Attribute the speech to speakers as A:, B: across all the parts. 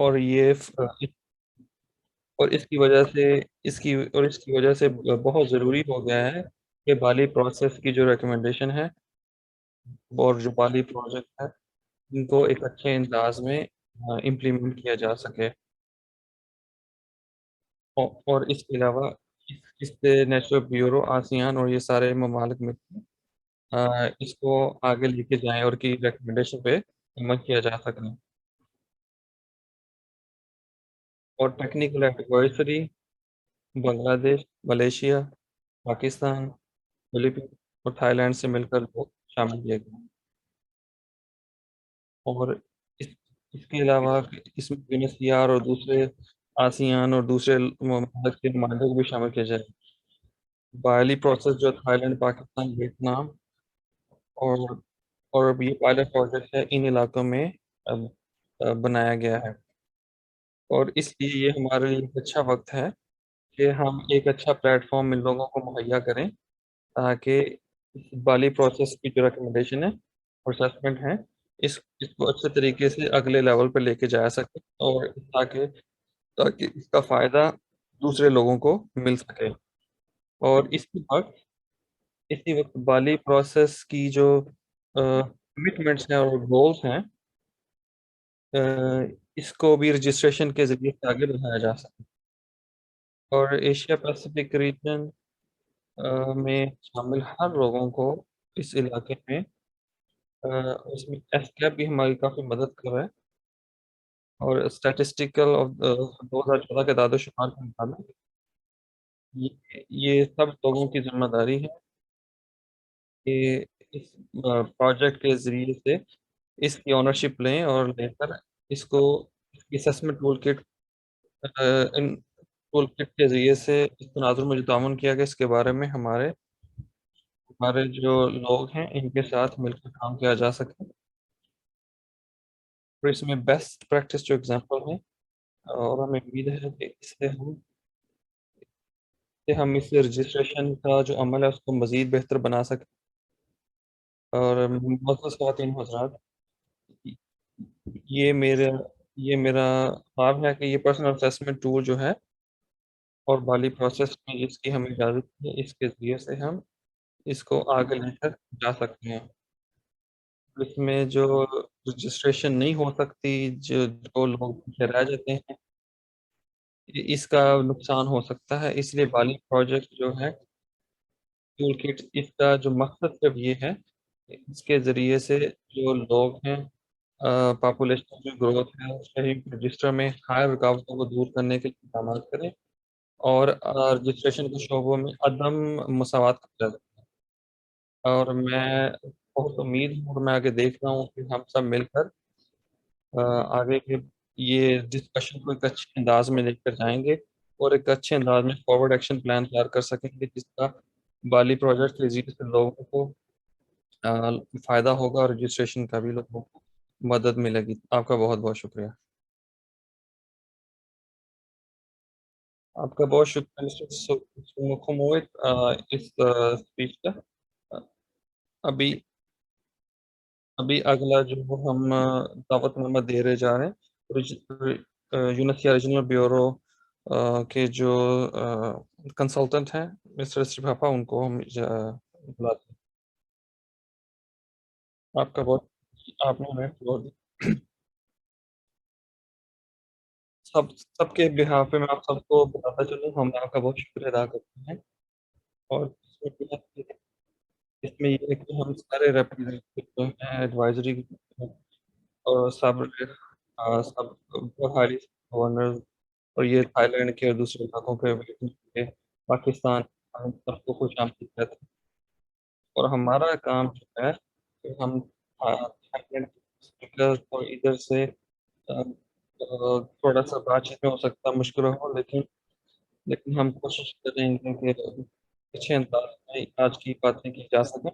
A: اور اور اس کی وجہ سے اس کی وجہ سے بہت ضروری ہو گیا ہے کہ بالی پروسیس کی جو ریکمنڈیشن ہے اور جو بالی پروجیکٹ ہے ان کو ایک اچھے انداز میں امپلیمنٹ کیا جا سکے، اور اس کے علاوہ اس سے نیشنل بیورو آسیان اور یہ سارے ممالک مل کے اس کو آگے لے کے جائیں اور کی ریکمنڈیشن پہ عمل کیا جا سکے، اور ٹیکنیکل ایڈوائزری بنگلہ دیش، ملیشیا، پاکستان، فلپین اور تھائی لینڈ سے مل کر وہ شامل کیے گئے، اور اس اس کے علاوہ اس میں UNHCR اور دوسرے آسیان اور دوسرے ممالک کے نمائندوں کو بھی شامل کیا جائے، بالی پروسیس جو تھائی لینڈ، پاکستان، ویتنام اور اب یہ پائلٹ پروجیکٹ ہے ان علاقوں میں اب بنایا گیا ہے، اور اس لیے یہ ہمارے لیے ایک اچھا وقت ہے کہ ہم ایک اچھا پلیٹ فارم ان لوگوں کو مہیا کریں تاکہ بالی پروسیس کی جو ریکمنڈیشن ہے اور اسسمنٹ ہے اس کو اچھے طریقے سے اگلے لیول پہ لے کے جایا سکے، اور تاکہ اس کا فائدہ دوسرے لوگوں کو مل سکے، اور اسی وقت بالی پروسیس کی جو کمٹمنٹس ہیں اور گولس ہیں اس کو بھی رجسٹریشن کے ذریعے سے آگے بڑھایا جا سکے، اور ایشیا پیسیفک ریجن میں شامل ہر لوگوں کو اس علاقے میں اس میں ایسکیپ بھی ہماری کافی مدد کر رہا ہے، اور اسٹیٹسٹیکل آف 2014 کے اعداد و شمار کے مطابق یہ سب لوگوں کی ذمہ داری ہے کہ اس پروجیکٹ کے ذریعے سے اس کی اونرشپ لیں اور لے کر اس کو اسسمنٹ ٹول کٹ کے ذریعے سے اس تناظر میں جو تعاون کیا گیا اس کے بارے میں ہمارے جو لوگ ہیں ان کے ساتھ مل کر کام کیا جا سکے، اور اس میں بیسٹ پریکٹس جو اگزامپل ہے، اور ہمیں امید ہے کہ اس سے رجسٹریشن کا جو عمل ہے اس کو مزید بہتر بنا سکیں، اور معزز خواتین حضرات، یہ میرا یہ میرا خواب ہے کہ یہ پرسنل اسیسمنٹ ٹول جو ہے اور بالی پروسیس میں جس کی ہمیں اجازت ہے اس کے ذریعے سے ہم اس کو آگے لے کر جا سکتے ہیں، اس میں جو رجسٹریشن نہیں ہو سکتی، جو لوگ پیچھے رہ جاتے ہیں، اس کا نقصان ہو سکتا ہے، اس لیے بالی پروجیکٹ جو ہے ٹول کٹ اس کا جو مقصد جب یہ ہے اس کے ذریعے سے جو لوگ ہیں پاپولیشن کی گروتھ ہے شہری رجسٹر میں ہائر رکاوٹوں کو دور کرنے کے لیے اقدامات کریں، اور رجسٹریشن کے شعبوں میں عدم مساوات کا جائزہ لیں، اور میں بہت امید ہوں اور میں آگے دیکھ رہا ہوں کہ ہم سب مل کر آگے کے یہ ڈسکشن کو ایک اچھے انداز میں لے کر جائیں گے، اور ایک اچھے انداز میں فارورڈ ایکشن پلان تیار کر سکیں گے جس کا بالی پروجیکٹ کے ذریعے سے لوگوں کو فائدہ ہوگا، اور رجسٹریشن کا بھی لوگوں کو مدد ملے گی۔ آپ کا بہت بہت شکریہ۔ آپ کا بہت شکریہ مسٹر خموت اس اسپیچ کا۔ ابھی ابھی اگلا جو ہم دعوت نامہ دے رہے جا رہے ہیں یونیسیا ریجنل بیورو کے جو کنسلٹنٹ ہیں مسٹر استفافہ، ان کو ہم بلاتے ہیں۔ آپ کا بہت آپ نے ہمیں فلور دی۔ سب کے بہاف پہ میں آپ سب کو بتاتا چلوں، ہم آپ کا بہت شکریہ ادا کرتے ہیں، اور اس میں یہ ہے کہ ہم سارے ریپرزینٹیو جو ہیں ایڈوائزری اور سب بہاری گورنر اور یہ تھائی لینڈ کے اور دوسرے علاقوں کے پاکستان، ہم سب کو خوش آمدید کہتے ہیں، اور ہمارا کام جو ہے کہ ہم تھائی لینڈ کے اسپیکر کو ادھر سے تھوڑا سا بات چیت میں ہو سکتا ہے مشکل ہو، لیکن ہم کوشش کریں گے کہ اچھے انداز میں آج کی باتیں کی جا سکیں،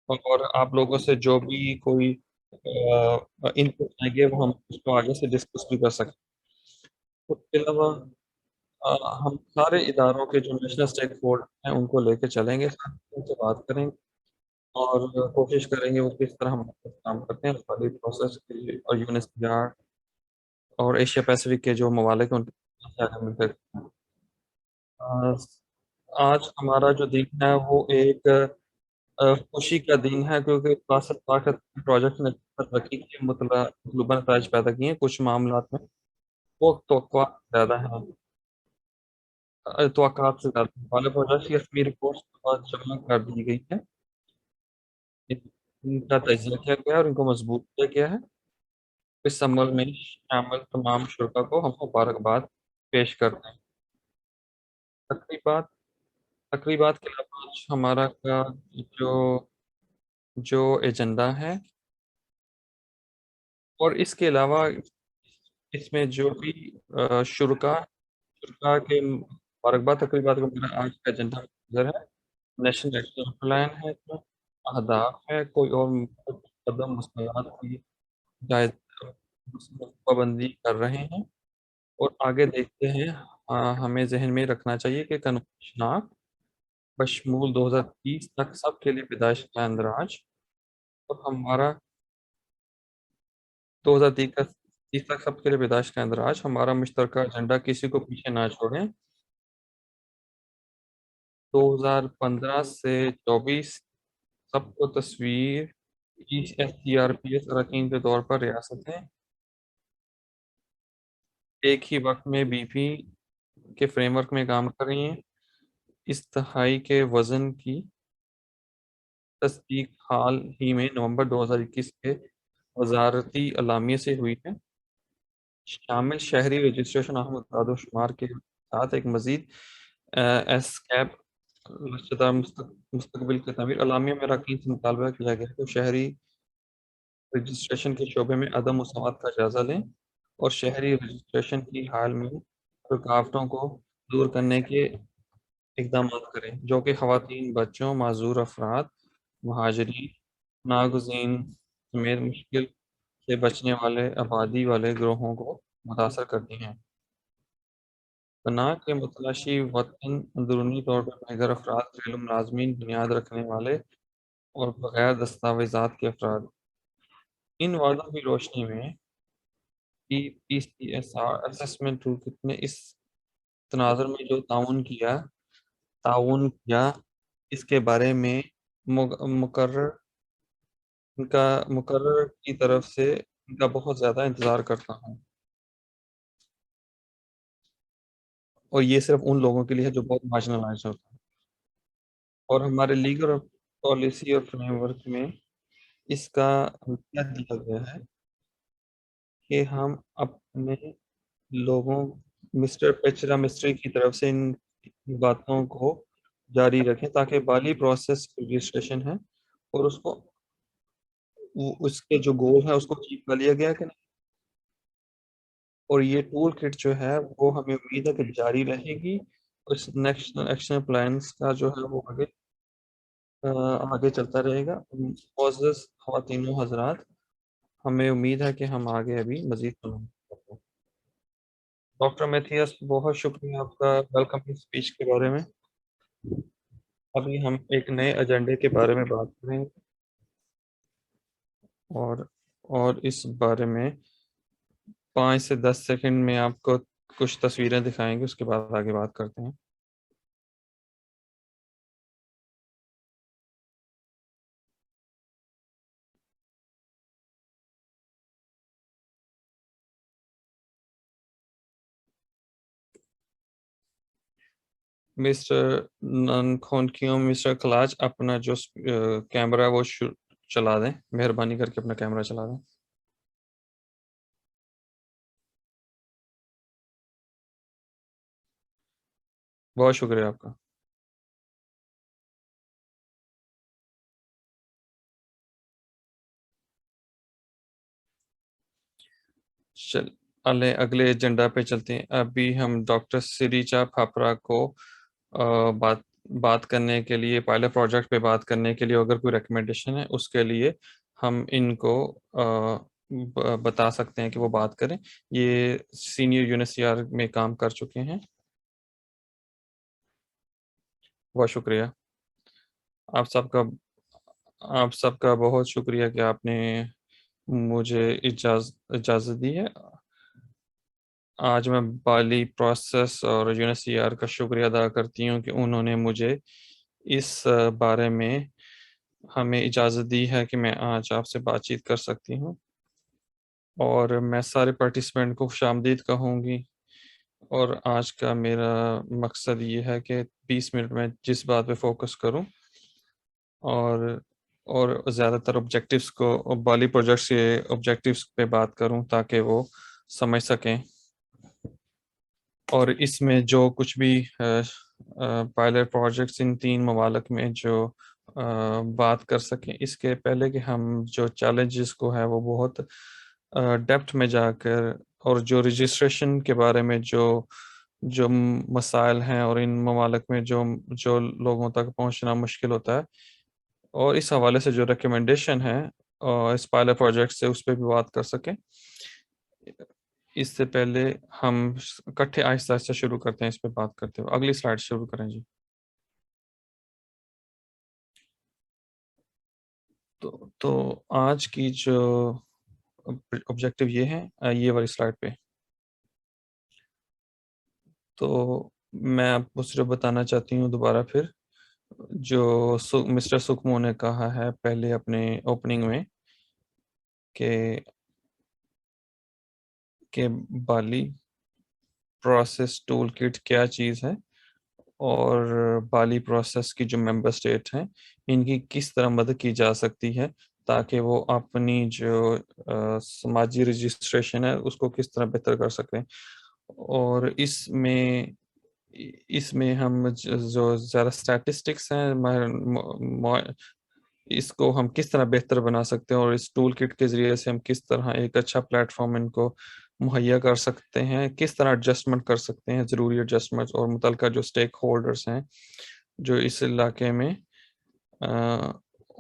A: اور آپ لوگوں سے جو بھی کوئی ان پٹ آئیں گے وہ ہم اس کو آگے سے ڈسکس بھی کر سکیں۔ اس کے علاوہ ہم سارے اداروں کے جو نیشنل اسٹیک ہولڈر ہیں ان کو لے کے چلیں گے، ان سے بات کریں گے اور کوشش کریں گے وہ کس طرح ہم کام کرتے ہیں پروسیس کے لیے، اور UNHCR اور ایشیا پیسفک کے جو ممالک ہیں ان کے ساتھ مل کر آج ہمارا جو دن ہے وہ ایک خوشی کا دن ہے، کیونکہ ریاست طاقت پروجیکٹ نے ترقی کی مطلوبہ نتائج پیدا کیے ہیں۔ کچھ معاملات میں وہ توقعات سے زیادہ ہیں۔ والے پروجیکٹ کی رسمی رپورٹس کے بعد جمع کر دی گئی ہے، ان کا تجزیہ کیا گیا اور ان کو مضبوط کیا گیا ہے۔ اس عمل میں شامل تمام شرکا کو ہم مبارکباد پیش کرتے ہیں۔ تقریبات تقریبات کے علاوہ آج ہمارا کا جو جو ایجنڈا ہے، اور اس کے علاوہ اس میں جو بھی شرکا کے مبارکباد تقریبات کا میرا آج کا ایجنڈا نظر ہے۔ نیشنل ایکشن پلان ہے، اس میں اہداف ہے، کوئی اور قدم مستعد کی پابندی کر رہے ہیں، اور آگے دیکھتے ہیں۔ ہمیں ذہن میں رکھنا چاہیے کہ کنوشناک بشمول 2030 تک سب کے لیے پیدائش کا اندراج، اور ہمارا 2030 تک سب کے لیے پیدائش کا اندراج ہمارا مشترکہ ایجنڈا، کسی کو پیچھے نہ چھوڑیں۔ 2015 سے 24 سب کو تصویر SGRPS اراکین کے طور پر ریاستیں ایک ہی وقت میں BP کے فریم ورک میں کام کر رہی ہیں۔ اس تہائی کے وزن کی تصدیق حال ہی میں نومبر 2021 کے وزارتی اعلامیے سے ہوئی ہے، شامل شہری رجسٹریشن اہم اعداد و شمار کے ساتھ ایک مزید ایسکیپ لچکدار مستقبل کی تعمیر۔ اعلامیہ میں اراکین سے مطالبہ کیا گیا کہ شہری رجسٹریشن کے شعبے میں عدم مساوات کا جائزہ لیں اور شہری رجسٹریشن کی حال میں رکاوٹوں کو دور کرنے کے اقدامات کریں، جو کہ خواتین، بچوں، معذور افراد، مہاجرین، ناگزین سمیت مشکل سے بچنے والے آبادی والے گروہوں کو متاثر کرتی ہیں۔ پناہ کے متلاشی وطن اندرونی طور پر بے گھر افراد، گھریلو ملازمین، بنیاد رکھنے والے اور بغیر دستاویزات کے افراد۔ ان وعدوں کی روشنی میں PCSR اسسمنٹ ٹول کٹ نے اس تناظر میں جو تعاون کیا اس کے بارے میں مقرر کی طرف سے ان کا بہت زیادہ انتظار کرتا ہوں، اور یہ صرف ان لوگوں کے لیے ہے جو بہت مارجنلائز ہوتا ہے۔ اور ہمارے لیگل اور پالیسی اور فریم ورک میں اس کا کیا دیا گیا ہے کہ ہم اپنے لوگوں مسٹر پیچرا مسٹری کی طرف سے ان باتوں کو جاری رکھیں تاکہ بالی پروسیس رجسٹریشن ہے اور اس کے جو گول ہے اس کو اچیو کر لیا گیا کہ نہیں۔ اور یہ ٹول کٹ جو ہے وہ ہمیں امید ہے کہ جاری رہے گی، اس نیشنل ایکشن پلانس کا جو ہے وہ آگے چلتا رہے گا۔ معزز خواتین و حضرات، ہمیں امید ہے کہ ہم آگے ابھی مزید ڈاکٹر میتھیاس، بہت شکریہ آپ کا ویلکم اسپیچ کے بارے میں۔ ابھی ہم ایک نئے ایجنڈے کے بارے میں بات کریں گے، اور اس بارے میں 5 سے 10 سیکنڈ میں آپ کو کچھ تصویریں دکھائیں گے، اس کے بعد آگے بات کرتے ہیں۔ مسٹر ننکھونکیو، مسٹر کلاچ، اپنا جو کیمرہ ہے وہ چلا دیں، مہربانی کر کے اپنا کیمرہ چلا دیں۔ بہت شکریہ آپ کا۔ اگلے ایجنڈا پہ چلتے ہیں۔ ابھی ہم ڈاکٹر سریچا پھاپرا کو بات کرنے کے لیے، پائلٹ پروجیکٹ پہ بات کرنے کے لیے اگر کوئی ریکمنڈیشن ہے اس کے لیے ہم ان کو بتا سکتے ہیں کہ وہ بات کریں۔ یہ سینئر UNHCR میں کام کر چکے ہیں۔ بہت شکریہ آپ سب کا بہت شکریہ کہ آپ نے مجھے اجازت دی ہے۔ آج میں بالی پروسیس اور UNHCR کا شکریہ ادا کرتی ہوں کہ انہوں نے مجھے اس بارے میں ہمیں اجازت دی ہے کہ میں آج آپ سے بات چیت کر سکتی ہوں، اور میں سارے پارٹیسپینٹ کو خوش آمدید کہوں گی۔ اور آج کا میرا مقصد یہ ہے کہ 20 منٹ میں جس بات پہ فوکس کروں اور زیادہ تر آبجیکٹیوز کو، بالی پروجیکٹس کے آبجیکٹیوز پہ بات کروں تاکہ وہ سمجھ سکیں، اور اس میں جو کچھ بھی پائلٹ پروجیکٹس ان 3 ممالک میں جو بات کر سکیں، اس کے پہلے کہ ہم جو چیلنجز کو ہے وہ بہت ڈیپتھ میں جا کر، اور جو رجسٹریشن کے بارے میں جو مسائل ہیں اور ان ممالک میں جو لوگوں تک پہنچنا مشکل ہوتا ہے، اور اس حوالے سے جو ریکمنڈیشن ہے اس پائلٹ پروجیکٹ سے، اس پہ بھی بات کر سکیں۔ اس سے پہلے ہم اکٹھے آہستہ آہستہ شروع کرتے ہیں اس پہ بات کرتے ہوئے۔ اگلی سلائیڈ شروع کریں جی۔ تو آج کی جو آبجیکٹیو یہ ہے، یہ والی سلائیڈ پہ، تو میں آپ کو صرف بتانا چاہتی ہوں دوبارہ پھر، جو مسٹر سکمو نے کہا ہے پہلے اپنے اوپننگ میں کہ بالی پروسیس ٹول کٹ کیا چیز ہے، اور بالی پروسیس کی جو ممبر سٹیٹ ہیں ان کی کس طرح مدد کی جا سکتی ہے تاکہ وہ اپنی جو سماجی رجسٹریشن ہے اس کو کس طرح بہتر کر سکیں، اور اس میں ہم جو زیادہ اسٹیٹسٹکس ہیں اس کو ہم کس طرح بہتر بنا سکتے ہیں، اور اس ٹول کٹ کے ذریعے سے ہم کس طرح ایک اچھا پلیٹ فارم ان کو مہیا کر سکتے ہیں، کس طرح ایڈجسٹمنٹ کر سکتے ہیں، ضروری ایڈجسٹمنٹ، اور متعلقہ جو سٹیک ہولڈرز ہیں جو اس علاقے میں،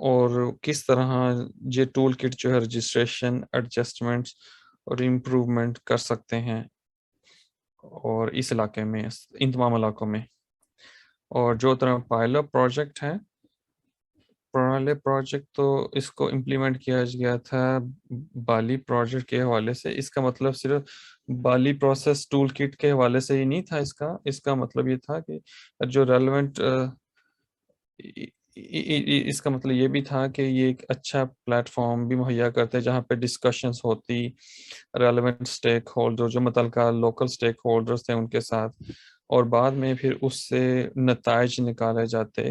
A: اور کس طرح یہ ٹول کٹ جو ہے رجسٹریشن، ایڈجسٹمنٹس اور امپروومنٹ کر سکتے ہیں، اور اس علاقے میں، ان تمام علاقوں میں۔ اور جو طرح پائلٹ پروجیکٹ ہے، تو اس کو امپلیمنٹ کیا گیا تھا بالی پروجیکٹ کے حوالے سے۔ اس کا مطلب صرف بالی پروسیس ٹول کٹ کے حوالے سے ہی نہیں تھا، اس کا مطلب یہ تھا کہ جو ریلیونٹ، اس کا مطلب یہ بھی تھا کہ یہ ایک اچھا پلیٹ فارم بھی مہیا کرتے جہاں پہ ڈسکشنز ہوتی ریلیونٹ سٹیک ہولڈر، جو متعلقہ لوکل سٹیک ہولڈرز تھے ان کے ساتھ، اور بعد میں پھر اس سے نتائج نکالے جاتے،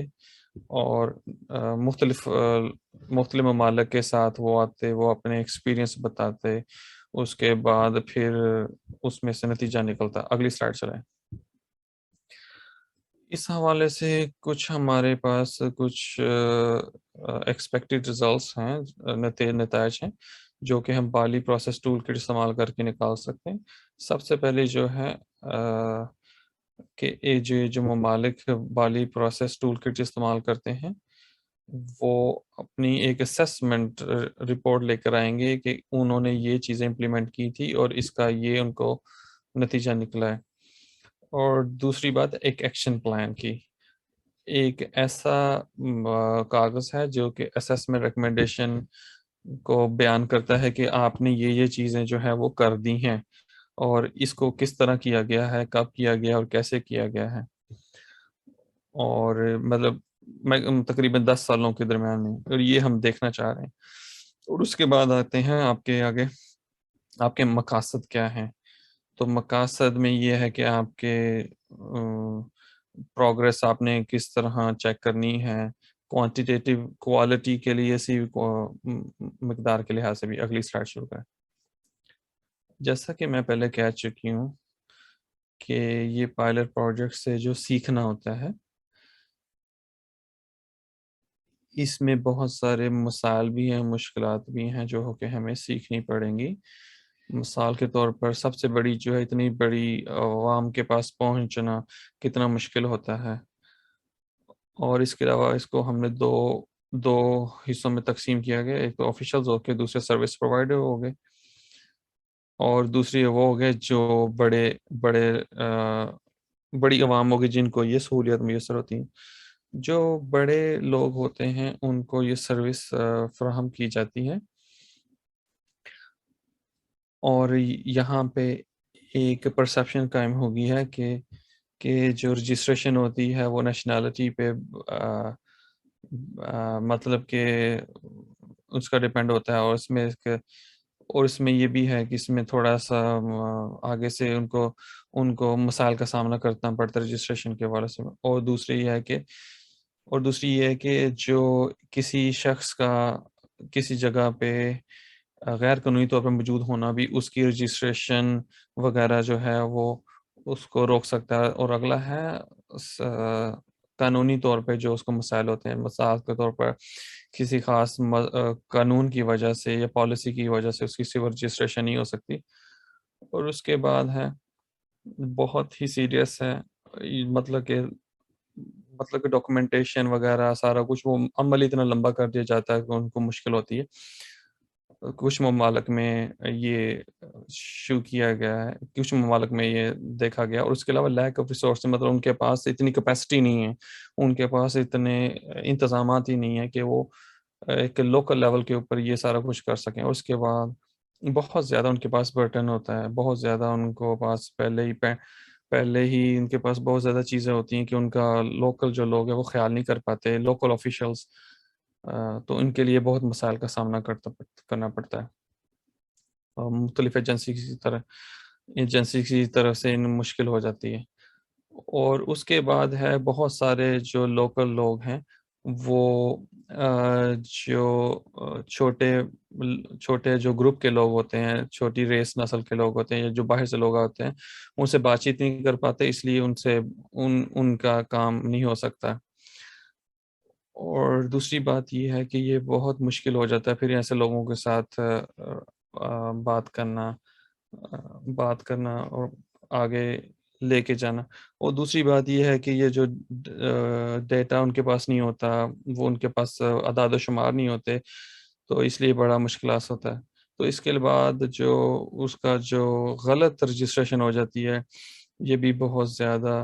A: اور مختلف ممالک کے ساتھ وہ آتے، وہ اپنے ایکسپیرینس بتاتے، اس کے بعد پھر اس میں سے نتیجہ نکلتا۔ اگلی سلائیڈ چلائیں۔ اس حوالے سے کچھ ہمارے پاس کچھ ایکسپیکٹڈ ریزلٹس ہیں، نتائج ہیں جو کہ ہم بالی پروسیس ٹول کٹ استعمال کر کے نکال سکتے ہیں۔ سب سے پہلے جو ہے کہ جو ممالک بالی پروسیس ٹول کٹ استعمال کرتے ہیں وہ اپنی ایک اسیسمنٹ رپورٹ لے کر آئیں گے کہ انہوں نے یہ چیزیں امپلیمنٹ کی تھی اور اس کا یہ ان کو نتیجہ نکلا ہے۔ اور دوسری بات، ایک ایکشن پلان کی، ایک ایسا کاغذ ہے جو کہ اسیسمنٹ ریکمنڈیشن کو بیان کرتا ہے کہ آپ نے یہ چیزیں جو ہے وہ کر دی ہیں، اور اس کو کس طرح کیا گیا ہے، کب کیا گیا اور کیسے کیا گیا ہے، اور مطلب تقریباً 10 سالوں کے درمیان میں، اور یہ ہم دیکھنا چاہ رہے ہیں۔ اور اس کے بعد آتے ہیں آپ کے آگے، آپ کے مقاصد کیا ہیں۔ تو مقاصد میں یہ ہے کہ آپ کے پروگریس آپ نے کس طرح چیک کرنی ہے، کوانٹیٹیو، کوالٹی کے لیے، اسی مقدار کے لحاظ سے بھی۔ اگلی سلائیڈ شروع کریں۔ جیسا کہ میں پہلے کہہ چکی ہوں کہ یہ پائلٹ پروجیکٹ سے جو سیکھنا ہوتا ہے، اس میں بہت سارے مسائل بھی ہیں، مشکلات بھی ہیں جو کہ ہمیں سیکھنی پڑیں گی۔ مثال کے طور پر سب سے بڑی جو ہے، اتنی بڑی عوام کے پاس پہنچنا کتنا مشکل ہوتا ہے، اور اس کے علاوہ اس کو ہم نے دو حصوں میں تقسیم کیا گیا، ایک تو آفیشلز ہو گئے، دوسرے سروس پرووائڈر ہو گئے، اور دوسری وہ ہو گئے جو بڑی عوام ہوگی جن کو یہ سہولیات میسر ہوتی ہیں۔ جو بڑے لوگ ہوتے ہیں ان کو یہ سروس فراہم کی جاتی ہے، اور یہاں پہ ایک پرسیپشن قائم ہو گئی ہے کہ جو رجسٹریشن ہوتی ہے وہ نیشنلٹی پہ مطلب کہ اس کا ڈیپینڈ ہوتا ہے، اور اس میں یہ بھی ہے کہ اس میں تھوڑا سا آگے سے ان کو مسائل کا سامنا کرنا پڑتا ہے رجسٹریشن کے حوالے سے، اور دوسری یہ ہے کہ جو کسی شخص کا کسی جگہ پہ غیر قانونی طور پہ موجود ہونا بھی اس کی رجسٹریشن وغیرہ جو ہے وہ اس کو روک سکتا ہے۔ اور اگلا ہے قانونی طور پہ جو اس کو مسائل ہوتے ہیں، مثال کے طور پر کسی خاص قانون کی وجہ سے یا پالیسی کی وجہ سے اس کی سول رجسٹریشن نہیں ہو سکتی۔ اور اس کے بعد ہے بہت ہی سیریس ہے، مطلب کہ ڈاکومنٹیشن وغیرہ سارا کچھ وہ عمل اتنا لمبا کر دیا جاتا ہے کہ ان کو مشکل ہوتی ہے۔ کچھ ممالک میں یہ شروع کیا گیا ہے، کچھ ممالک میں یہ دیکھا گیا، اور اس کے علاوہ لیک آف ریسورس، مطلب ان کے پاس اتنی کیپیسٹی نہیں ہے، ان کے پاس اتنے انتظامات ہی نہیں ہیں کہ وہ ایک لوکل لیول کے اوپر یہ سارا کچھ کر سکیں۔ اور اس کے بعد بہت زیادہ ان کے پاس برٹن ہوتا ہے، بہت زیادہ ان کو پاس پہلے ہی ان کے پاس بہت زیادہ چیزیں ہوتی ہیں کہ ان کا لوکل جو لوگ ہیں وہ خیال نہیں کر پاتے، لوکل آفیشلز، تو ان کے لیے بہت مسائل کا سامنا کرنا پڑتا ہے، مختلف ایجنسی کی طرف سے ان مشکل ہو جاتی ہے۔ اور اس کے بعد ہے بہت سارے جو لوکل لوگ ہیں وہ جو چھوٹے جو گروپ کے لوگ ہوتے ہیں، چھوٹی ریس نسل کے لوگ ہوتے ہیں یا جو باہر سے لوگ آتے ہیں، ان سے بات چیت نہیں کر پاتے، اس لیے ان کا کام نہیں ہو سکتا۔ اور دوسری بات یہ ہے کہ یہ بہت مشکل ہو جاتا ہے پھر ایسے لوگوں کے ساتھ بات کرنا اور آگے لے کے جانا۔ اور دوسری بات یہ ہے کہ یہ جو ڈیٹا ان کے پاس نہیں ہوتا، وہ ان کے پاس اعداد و شمار نہیں ہوتے، تو اس لیے بڑا مشکلات ہوتا ہے۔ تو اس کے بعد جو اس کا جو غلط رجسٹریشن ہو جاتی ہے، یہ بھی بہت زیادہ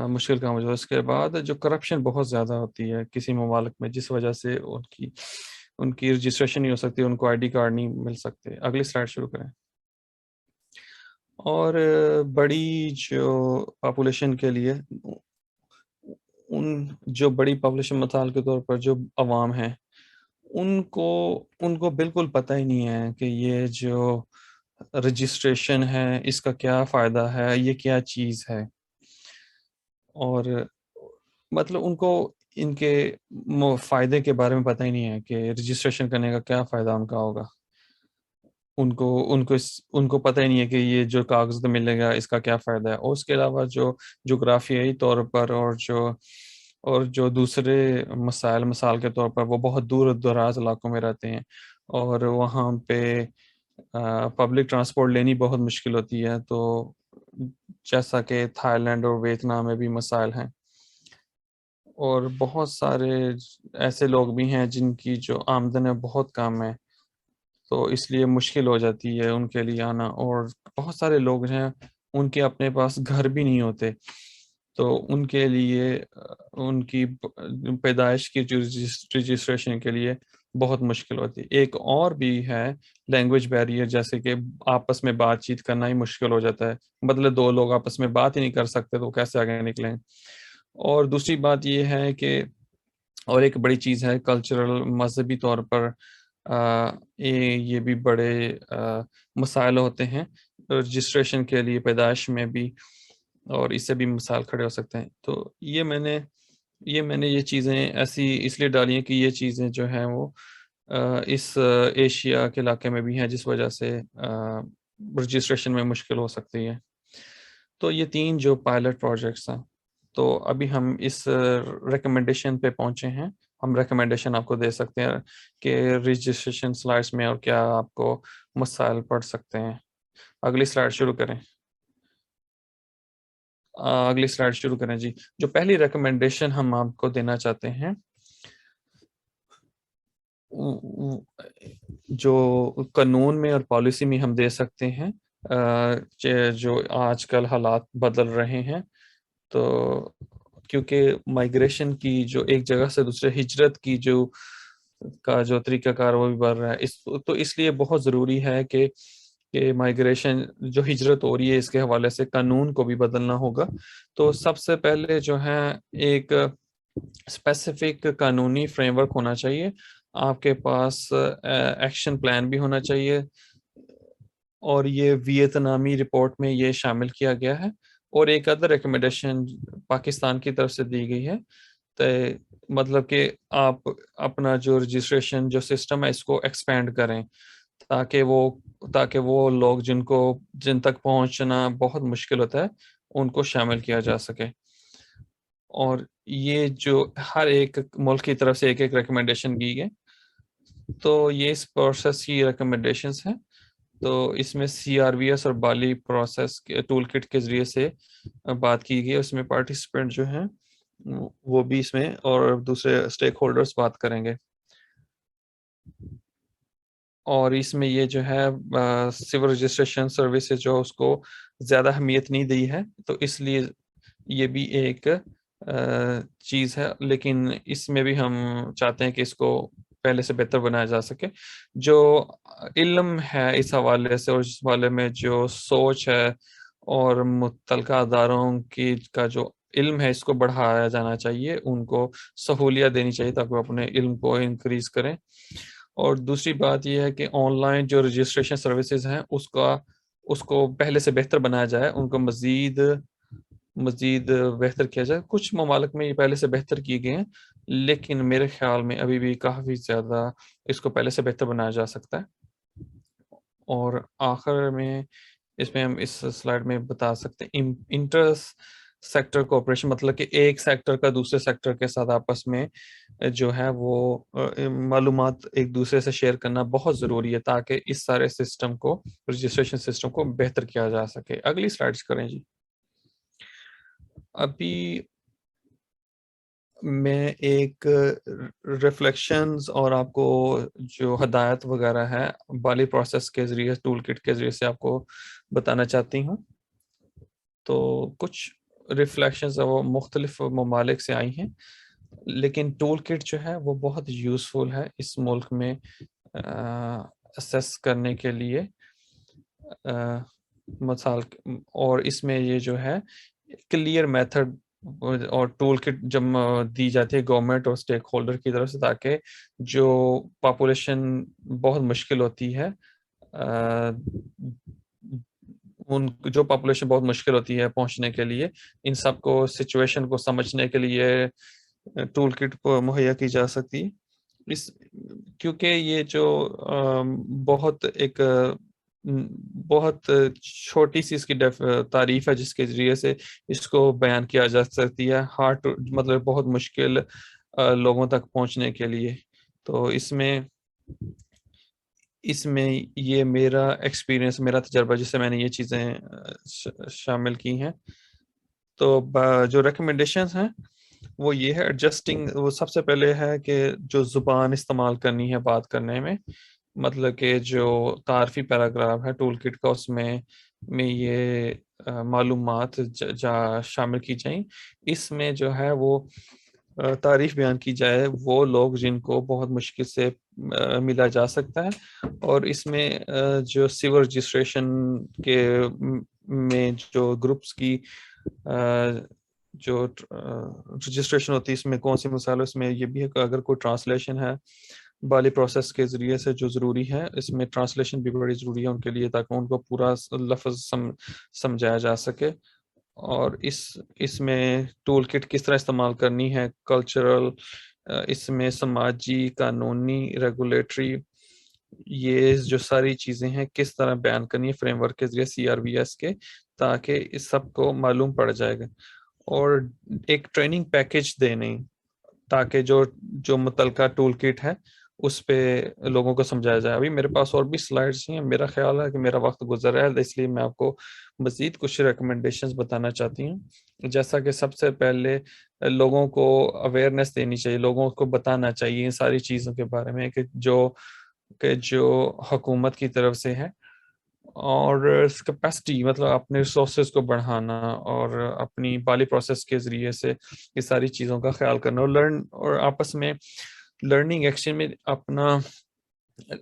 A: مشکل کام ہو جاتا ہے۔ اس کے بعد جو کرپشن بہت زیادہ ہوتی ہے کسی ممالک میں، جس وجہ سے ان کی رجسٹریشن نہیں ہو سکتی، ان کو آئی ڈی کارڈ نہیں مل سکتے۔ اگلی سلائڈ شروع کریں۔ اور بڑی جو پاپولیشن کے لیے، جو بڑی پاپولیشن مثال کے طور پر جو عوام ہیں، ان کو بالکل پتہ ہی نہیں ہے کہ یہ جو رجسٹریشن ہے اس کا کیا فائدہ ہے، یہ کیا چیز ہے، اور مطلب ان کو ان کے فائدے کے بارے میں پتہ ہی نہیں ہے کہ رجسٹریشن کرنے کا کیا فائدہ ان کا ہوگا۔ ان کو پتہ ہی نہیں ہے کہ یہ جو کاغذ ملے گا اس کا کیا فائدہ ہے۔ اور اس کے علاوہ جو جغرافیائی طور پر اور جو دوسرے مسائل، مثال کے طور پر وہ بہت دور دراز علاقوں میں رہتے ہیں اور وہاں پہ پبلک ٹرانسپورٹ لینی بہت مشکل ہوتی ہے، تو جیسا کہ تھائی لینڈ اور ویتنام میں بھی مسائل ہیں۔ اور بہت سارے ایسے لوگ بھی ہیں جن کی جو آمدن ہے بہت کم ہے، تو اس لیے مشکل ہو جاتی ہے ان کے لیے آنا۔ اور بہت سارے لوگ ہیں ان کے اپنے پاس گھر بھی نہیں ہوتے، تو ان کے لیے ان کی پیدائش کی رجسٹریشن کے لیے بہت مشکل ہوتی ہے۔ ایک اور بھی ہے لینگویج بیریئر، جیسے کہ آپس میں بات چیت کرنا ہی مشکل ہو جاتا ہے، مطلب دو لوگ آپس میں بات ہی نہیں کر سکتے تو کیسے آگے نکلیں۔ اور دوسری بات یہ ہے کہ اور ایک بڑی چیز ہے کلچرل، مذہبی طور پر یہ بھی بڑے مسائل ہوتے ہیں رجسٹریشن کے لیے، پیدائش میں بھی، اور اس سے بھی مسائل کھڑے ہو سکتے ہیں۔ تو یہ میں نے یہ چیزیں ایسی اس لیے ڈالی ہیں کہ یہ چیزیں جو ہیں وہ اس ایشیا کے علاقے میں بھی ہیں، جس وجہ سے رجسٹریشن میں مشکل ہو سکتی ہے۔ تو یہ 3 جو پائلٹ پروجیکٹس ہیں، تو ابھی ہم اس ریکمنڈیشن پہ پہنچے ہیں۔ ہم ریکمنڈیشن آپ کو دے سکتے ہیں کہ رجسٹریشن سلائڈس میں اور کیا آپ کو مسائل پڑ سکتے ہیں۔ اگلی سلائڈ شروع کریں۔ اگلی سلائڈ شروع کریں جی۔ جو پہلی ریکمنڈیشن ہم آپ کو دینا چاہتے ہیں، جو قانون میں اور پالیسی میں ہم دے سکتے ہیں، جو آج کل حالات بدل رہے ہیں، تو کیونکہ مائگریشن کی جو ایک جگہ سے دوسرے ہجرت کی جو طریقہ کار وہ بھی بڑھ رہا ہے، تو اس لیے بہت ضروری ہے کہ کہ مائگریشن جو ہجرت ہو رہی ہے اس کے حوالے سے قانون کو بھی بدلنا ہوگا. تو سب سے پہلے جو ہے ایک اسپیسیفک قانونی فریم ورک ہونا چاہیے, آپ کے پاس ایکشن پلان بھی ہونا چاہیے, اور یہ ویتنامی رپورٹ میں یہ شامل کیا گیا ہے. اور ایک ادر ریکمنڈیشن پاکستان کی طرف سے دی گئی ہے, تو مطلب کہ آپ اپنا جو رجسٹریشن جو سسٹم ہے اس کو ایکسپینڈ کریں, تاکہ وہ لوگ جن تک پہنچنا بہت مشکل ہوتا ہے ان کو شامل کیا جا سکے. اور یہ جو ہر ایک ملک کی طرف سے ایک ایک ریکمنڈیشن کی گئی, تو یہ اس پروسیس کی ریکمنڈیشنز ہیں. تو اس میں سی آر وی ایس اور بالی پروسیس ٹول کٹ کے ذریعے سے بات کی گئی. اس میں پارٹیسپینٹ جو ہیں وہ بھی اس میں اور دوسرے اسٹیک ہولڈرز بات کریں گے. اور اس میں یہ جو ہے سول رجسٹریشن سروسز جو اس کو زیادہ اہمیت نہیں دی ہے, تو اس لیے یہ بھی ایک چیز ہے, لیکن اس میں بھی ہم چاہتے ہیں کہ اس کو پہلے سے بہتر بنایا جا سکے. جو علم ہے اس حوالے سے اور اس حوالے میں جو سوچ ہے اور متعلقہ اداروں کا جو علم ہے اس کو بڑھایا جانا چاہیے, ان کو سہولیات دینی چاہیے تاکہ وہ اپنے علم کو انکریز کریں. اور دوسری بات یہ ہے کہ آن لائن جو رجسٹریشن سروسز ہیں اس کو پہلے سے بہتر بنایا جائے, ان کو مزید بہتر کیا جائے. کچھ ممالک میں یہ پہلے سے بہتر کیے گئے ہیں, لیکن میرے خیال میں ابھی بھی کافی زیادہ اس کو پہلے سے بہتر بنایا جا سکتا ہے. اور آخر میں اس میں ہم اس سلائیڈ میں بتا سکتے ہیں انٹر سیکٹر کوآپریشن, مطلب کہ ایک سیکٹر کا دوسرے سیکٹر کے ساتھ آپس میں جو ہے وہ معلومات ایک دوسرے سے شیئر کرنا بہت ضروری ہے, تاکہ اس سارے سسٹم کو رجسٹریشن سسٹم کو بہتر کیا جا سکے. اگلی سلائیڈز کریں جی. ابھی میں ایک ریفلیکشنز اور آپ کو جو ہدایت وغیرہ ہے بالی پروسیس کے ذریعے ٹول کٹ کے ذریعے سے آپ کو بتانا چاہتی ہوں. تو کچھ ریفلیکشنز وہ مختلف ممالک سے آئی ہیں, لیکن ٹول کٹ جو ہے وہ بہت یوزفل ہے اس ملک میں اسیس کرنے کے لیے. مثال اور اس میں یہ جو ہے کلیئر میتھڈ اور ٹول کٹ جب دی جاتی ہے گورنمنٹ اور اسٹیک ہولڈر کی طرف سے, تاکہ جو پاپولیشن بہت مشکل ہوتی ہے جو پاپولیشن بہت مشکل ہوتی ہے پہنچنے کے لیے, ان سب کو سچویشن کو سمجھنے کے لیے ٹول کٹ کو مہیا کی جا سکتی ہے. کیونکہ یہ جو بہت چھوٹی سی اس کی تعریف ہے جس کے ذریعے سے اس کو بیان کیا جا سکتی ہے, مطلب بہت مشکل لوگوں تک پہنچنے کے لیے. تو اس میں یہ میرا ایکسپیرینس, میرا تجربہ جس سے میں نے یہ چیزیں شامل کی ہیں. تو جو ریکمنڈیشنز ہیں وہ یہ ہے ایڈجسٹنگ, وہ سب سے پہلے ہے کہ جو زبان استعمال کرنی ہے بات کرنے میں, مطلب کہ جو تعارفی پیراگراف ہے ٹول کٹ کا اس میں یہ معلومات شامل کی جائیں. اس میں جو ہے وہ تعریف بیان کی جائے وہ لوگ جن کو بہت مشکل سے ملا جا سکتا ہے. اور اس میں جو سول رجسٹریشن کے میں جو گروپس کی جو رجسٹریشن ہوتی ہے اس میں کون سی مثال ہے, اس میں یہ بھی ہے کہ اگر کوئی ٹرانسلیشن ہے بالی پروسیس کے ذریعے سے جو ضروری ہے, اس میں ٹرانسلیشن بھی بڑی ضروری ہے ان کے لیے, تاکہ ان کو پورا لفظ سمجھایا جا سکے. اور اس میں ٹول کٹ کس طرح استعمال کرنی ہے, کلچرل, اس میں سماجی, قانونی, ریگولیٹری, یہ جو ساری چیزیں ہیں کس طرح بیان کرنی ہے فریم ورک کے ذریعے سی آر وی ایس کے, تاکہ اس سب کو معلوم پڑ جائے گا. اور ایک ٹریننگ پیکیج دینے, تاکہ جو متعلقہ ٹول کٹ ہے اس پہ لوگوں کو سمجھایا جائے. ابھی میرے پاس اور بھی سلائیڈز ہیں, میرا خیال ہے کہ میرا وقت گزر رہا ہے, اس لیے میں آپ کو مزید کچھ ریکمنڈیشنز بتانا چاہتی ہوں. جیسا کہ سب سے پہلے لوگوں کو اویئرنیس دینی چاہیے, لوگوں کو بتانا چاہیے ان ساری چیزوں کے بارے میں کہ جو حکومت کی طرف سے ہے, اور کیپیسٹی مطلب اپنے ریسورسز کو بڑھانا اور اپنی بالی پروسیس کے ذریعے سے یہ ساری چیزوں کا خیال کرنا, اور آپس میں لرننگ ایکسچینج میں اپنا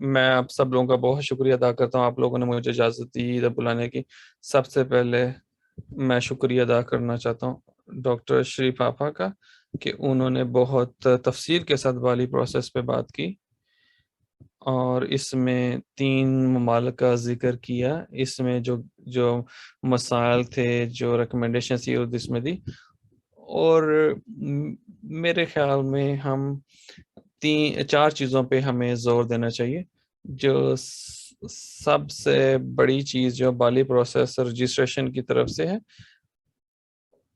A: میں آپ سب لوگوں کا بہت شکریہ ادا کرتا ہوں. آپ لوگوں نے مجھے اجازت دی ادھر بلانے کی. سب سے پہلے میں شکریہ ادا کرنا چاہتا ہوں ڈاکٹر شریف آپا کا کہ انہوں نے بہت تفصیل کے ساتھ والی پروسیس پہ بات کی اور اس میں 3 ممالک کا ذکر کیا. اس میں جو مسائل تھے, جو ریکمنڈیشن تھی اس میں دی, اور میرے خیال میں ہم 4 چیزوں پہ ہمیں زور دینا چاہیے. جو سب سے بڑی چیز جو بالی پروسیس رجسٹریشن کی طرف سے ہے,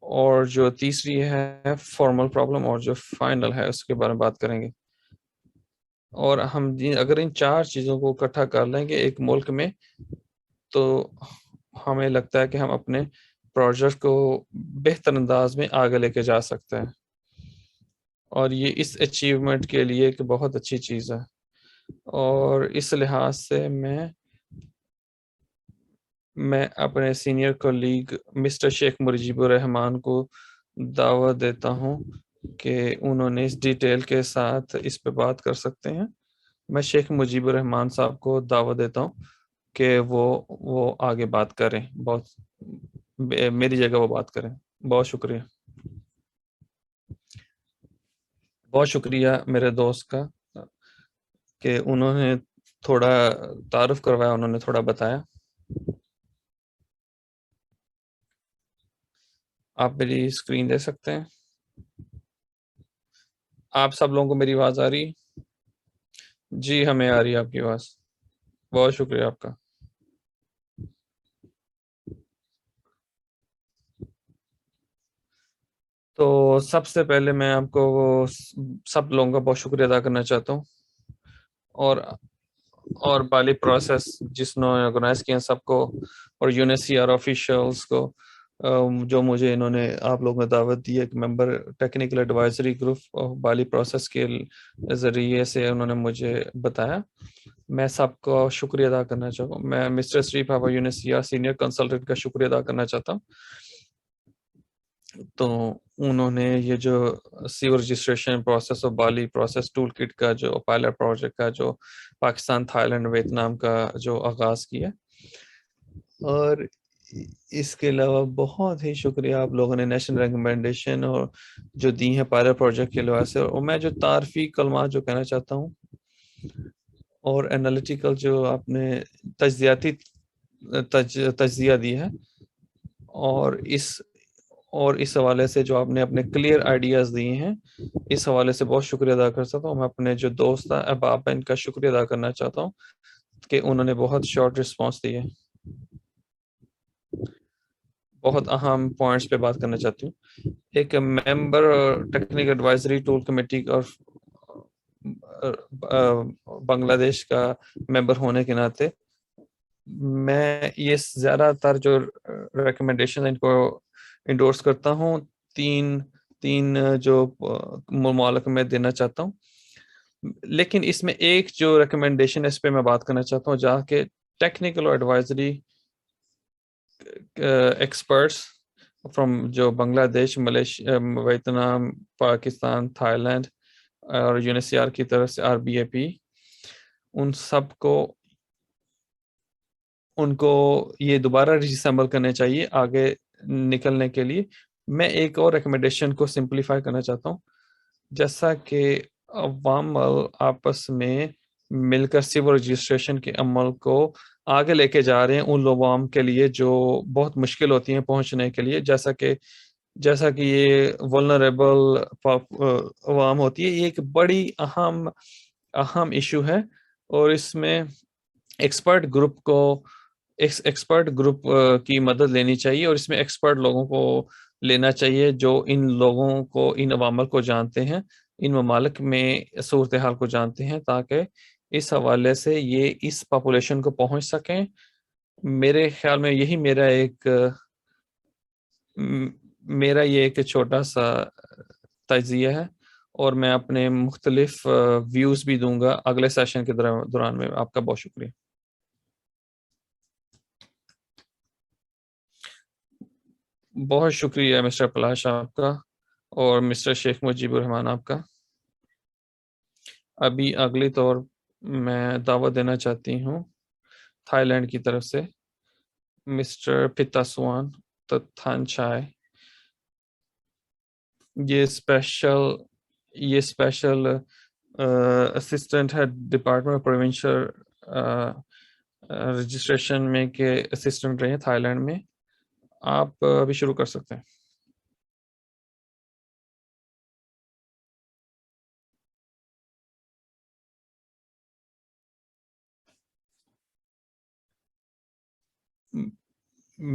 A: اور جو تیسری ہے فارمل پرابلم, اور جو فائنل ہے اس کے بارے میں بات کریں گے. اور ہم اگر ان 4 چیزوں کو اکٹھا کر لیں گے ایک ملک میں, تو ہمیں لگتا ہے کہ ہم اپنے پروجیکٹ کو بہتر انداز میں آگے لے کے جا سکتے ہیں, اور یہ اس اچیومنٹ کے لیے ایک بہت اچھی چیز ہے. اور اس لحاظ سے میں اپنے سینئر کولیگ مسٹر شیخ مجیب الرحمان کو دعوت دیتا ہوں کہ انہوں نے اس ڈیٹیل کے ساتھ اس پہ بات کر سکتے ہیں. میں شیخ مجیب الرحمان صاحب کو دعوت دیتا ہوں کہ وہ آگے بات کریں, میری جگہ وہ بات کریں. بہت شکریہ. بہت شکریہ میرے دوست کا کہ انہوں نے تھوڑا تعارف کروایا, انہوں نے تھوڑا بتایا. آپ میری اسکرین دے سکتے ہیں؟ آپ سب لوگوں کو میری آواز آ رہی؟ جی ہمیں آ رہی ہے آپ کی آواز. بہت شکریہ آپ کا. تو سب سے پہلے میں آپ کو سب لوگوں کا بہت شکریہ ادا کرنا چاہتا ہوں, اور بالی پروسیس جس نے آرگنائز کیا سب کو, اور UNHCR آفیشلز کو جو مجھے انہوں نے آپ لوگوں نے دعوت دی, ایک ممبر ٹیکنیکل ایڈوائزری گروپ بالی پروسیس کے ذریعے سے انہوں نے مجھے بتایا. میں سب کو شکریہ ادا کرنا چاہتا ہوں. میں مسٹر شریف آپا UNHCR سینئر کنسلٹنٹ کا شکریہ ادا کرنا چاہتا ہوں. تو انہوں نے یہ جو سیور رجسٹریشن پروسیس اور بالی پروسیس ٹول کٹ کا جو پائلٹ پروجیکٹ کا جو پاکستان, تھائی لینڈ, ویتنام کا جو آغاز کیا, اور اس کے علاوہ بہت ہی شکریہ آپ لوگوں نے نیشنل ریکمنڈیشن اور جو دی ہیں پائلٹ پروجیکٹ کے لحاظ سے. اور میں جو تعارفی کلمات جو کہنا چاہتا ہوں, اور انالیٹیکل جو آپ نے تجزیاتی تجزیہ دی ہے, اور اس حوالے سے جو آپ نے اپنے کلیئر آئیڈیاز دیے ہیں, اس حوالے سے بہت شکریہ ادا کر سکتا ہوں. میں اپنے جو دوست احباب ہیں ان کا شکریہ ادا کرنا چاہتا ہوں کہ انہوں نے بہت شارٹ رسپانس دی ہے. بہت اہم پوائنٹس پہ بات کرنا چاہتی ہوں. ایک ممبر ٹیکنیکل ایڈوائزری ٹول کمیٹی اور بنگلہ دیش کا ممبر ہونے کے ناطے میں یہ زیادہ تر جو ریکمنڈیشن ان کو انڈورس کرتا ہوں. تین جو ممالک میں دینا چاہتا ہوں, لیکن اس میں ایک جو ریکمنڈیشن اس پہ میں بات کرنا چاہتا ہوں جہاں کے ٹیکنیکل اور ایڈوائزری ایکسپرٹس فرام جو Bangladesh, Malaysia, Vietnam, Pakistan, Thailand اور UNHCR کی طرف سے RBAP, ان کو یہ دوبارہ ریسمبل کرنے چاہیے آگے نکلنے کے لیے. میں ایک اور ریکمنڈیشن کو سمپلیفائی کرنا چاہتا ہوں. جیسا کہ عوام آپس میں مل کر سول رجسٹریشن کے عمل کو آگے لے کے جا رہے ہیں ان لوگوں کے لیے جو بہت مشکل ہوتی ہیں پہنچنے کے لیے, جیسا کہ یہ ولنریبل عوام ہوتی ہے, یہ ایک بڑی اہم ایشو ہے. اور اس میں ایکسپرٹ گروپ کی مدد لینی چاہیے, اور اس میں ایکسپرٹ لوگوں کو لینا چاہیے جو ان لوگوں کو, ان عوامل کو جانتے ہیں, ان ممالک میں صورتحال کو جانتے ہیں, تاکہ اس حوالے سے یہ اس پاپولیشن کو پہنچ سکیں. میرے خیال میں یہی میرا یہ ایک چھوٹا سا تجزیہ ہے, اور میں اپنے مختلف ویوز بھی دوں گا اگلے سیشن کے دوران میں. آپ کا بہت شکریہ. بہت شکریہ مسٹر پلاش آپ کا, اور مسٹر شیخ مجیب الرحمان آپ کا. ابھی اگلی طور میں دعوت دینا چاہتی ہوں تھائی لینڈ کی طرف سے مسٹر پتاسوان تتھانچائے. یہ اسپیشل اسسٹنٹ ہے ڈپارٹمنٹ آف پروونشل رجسٹریشن میں کے اسسٹنٹ رہے ہیں تھائی لینڈ میں. آپ ابھی شروع کر سکتے ہیں.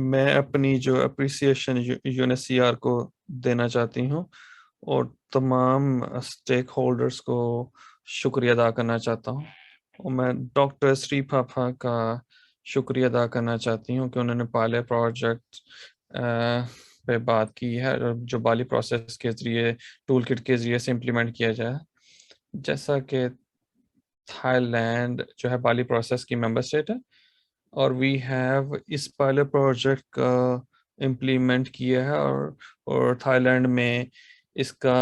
A: میں اپنی جو اپریسیشن UNSCR کو دینا چاہتی ہوں اور تمام اسٹیک ہولڈرز کو شکریہ ادا کرنا چاہتا ہوں. اور میں ڈاکٹر سری پھاپھا کا شکریہ ادا کرنا چاہتی ہوں کہ انہوں نے پالے پروجیکٹ پہ بات کی ہے جو بالی پروسیس کے ذریعے ٹول کٹ کے ذریعے سے امپلیمنٹ کیا جائے. جیسا کہ تھائی لینڈ جو ہے بالی پروسیس کی ممبر اسٹیٹ ہے اور وی ہیو اس پائلٹ پروجیکٹ کا امپلیمنٹ کیا ہے اور تھائی لینڈ میں اس کا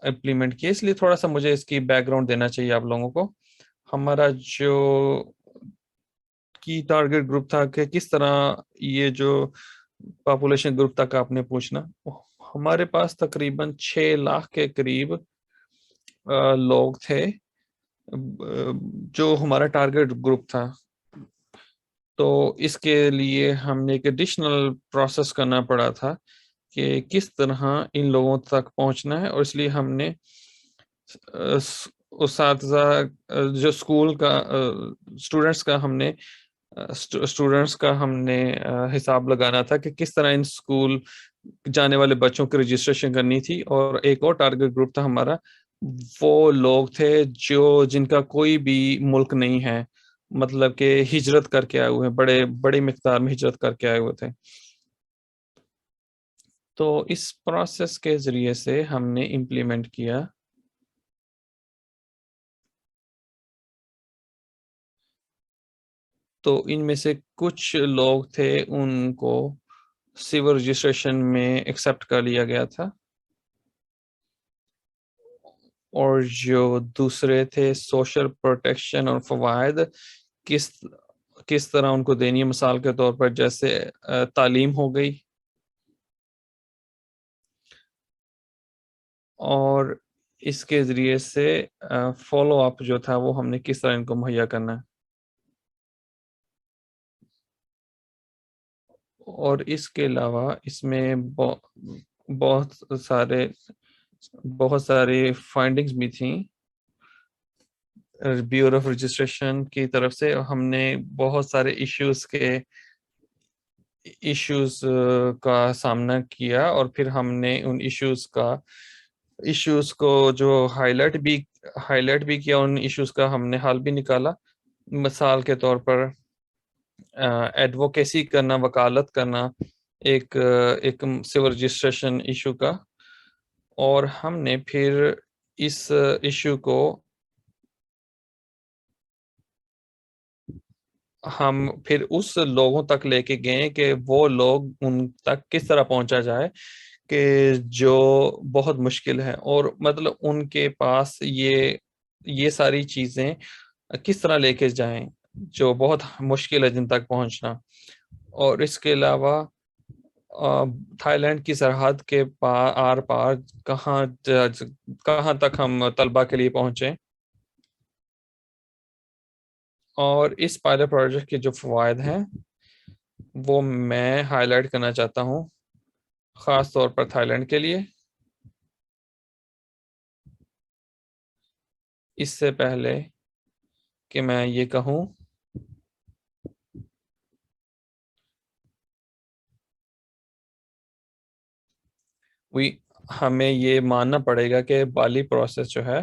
A: امپلیمنٹ کیا. اس لیے تھوڑا سا مجھے اس کی بیک گراؤنڈ دینا چاہیے آپ لوگوں کو. ہمارا جو کی ٹارگٹ گروپ تھا کہ کس طرح یہ جو پاپولیشن گروپ تک آپ نے پوچھنا, ہمارے پاس تقریباً 6 لاکھ کے قریب لوگ تھے جو ہمارا ٹارگٹ گروپ تھا. تو اس کے لیے ہم نے ایک ایڈیشنل پروسیس کرنا پڑا تھا کہ کس طرح ان لوگوں تک پہنچنا ہے. اور اس لیے ہم نے اساتذہ جو اسکول کا اسٹوڈنٹس کا ہم نے حساب لگانا تھا کہ کس طرح ان اسکول جانے والے بچوں کی رجسٹریشن کرنی تھی. اور ایک اور ٹارگٹ گروپ تھا ہمارا, وہ لوگ تھے جن کا کوئی بھی ملک نہیں ہے, مطلب کہ ہجرت کر کے آئے ہوئے ہیں, بڑی مقدار میں ہجرت کر کے آئے ہوئے تھے. تو اس پروسیس کے ذریعے سے ہم نے امپلیمنٹ کیا. تو ان میں سے کچھ لوگ تھے ان کو سول رجسٹریشن میں ایکسیپٹ کر لیا گیا تھا, اور جو دوسرے تھے سوشل پروٹیکشن اور فوائد کس طرح ان کو دینی ہے. مثال کے طور پر جیسے تعلیم ہو گئی, اور اس کے ذریعے سے فالو اپ جو تھا وہ ہم نے کس طرح ان کو مہیا کرنا ہے. اور اس کے علاوہ اس میں بہت سارے فائنڈنگز بھی تھیں بیورو آف رجسٹریشن کی طرف سے. ہم نے بہت سارے ایشوز کا سامنا کیا اور پھر ہم نے ان ایشوز کو جو ہائی لائٹ بھی کیا, ان ایشوز کا ہم نے حل بھی نکالا. مثال کے طور پر ایڈووکیسی کرنا, وکالت کرنا ایک سول رجسٹریشن ایشو کا, اور ہم نے پھر اس ایشو کو ہم پھر اس لوگوں تک لے کے گئے کہ وہ لوگ ان تک کس طرح پہنچا جائے کہ جو بہت مشکل ہے, اور مطلب ان کے پاس یہ ساری چیزیں کس طرح لے کے جائیں جو بہت مشکل ہے جن تک پہنچنا. اور اس کے علاوہ تھائی لینڈ کی سرحد کے آر پار کہاں تک ہم طلبہ کے لیے پہنچے. اور اس پائلٹ پروجیکٹ کے جو فوائد ہیں وہ میں ہائی لائٹ کرنا چاہتا ہوں, خاص طور پر تھائی لینڈ کے لیے. اس سے پہلے کہ میں یہ کہوں, ہمیں یہ ماننا پڑے گا کہ بالی پروسیس جو ہے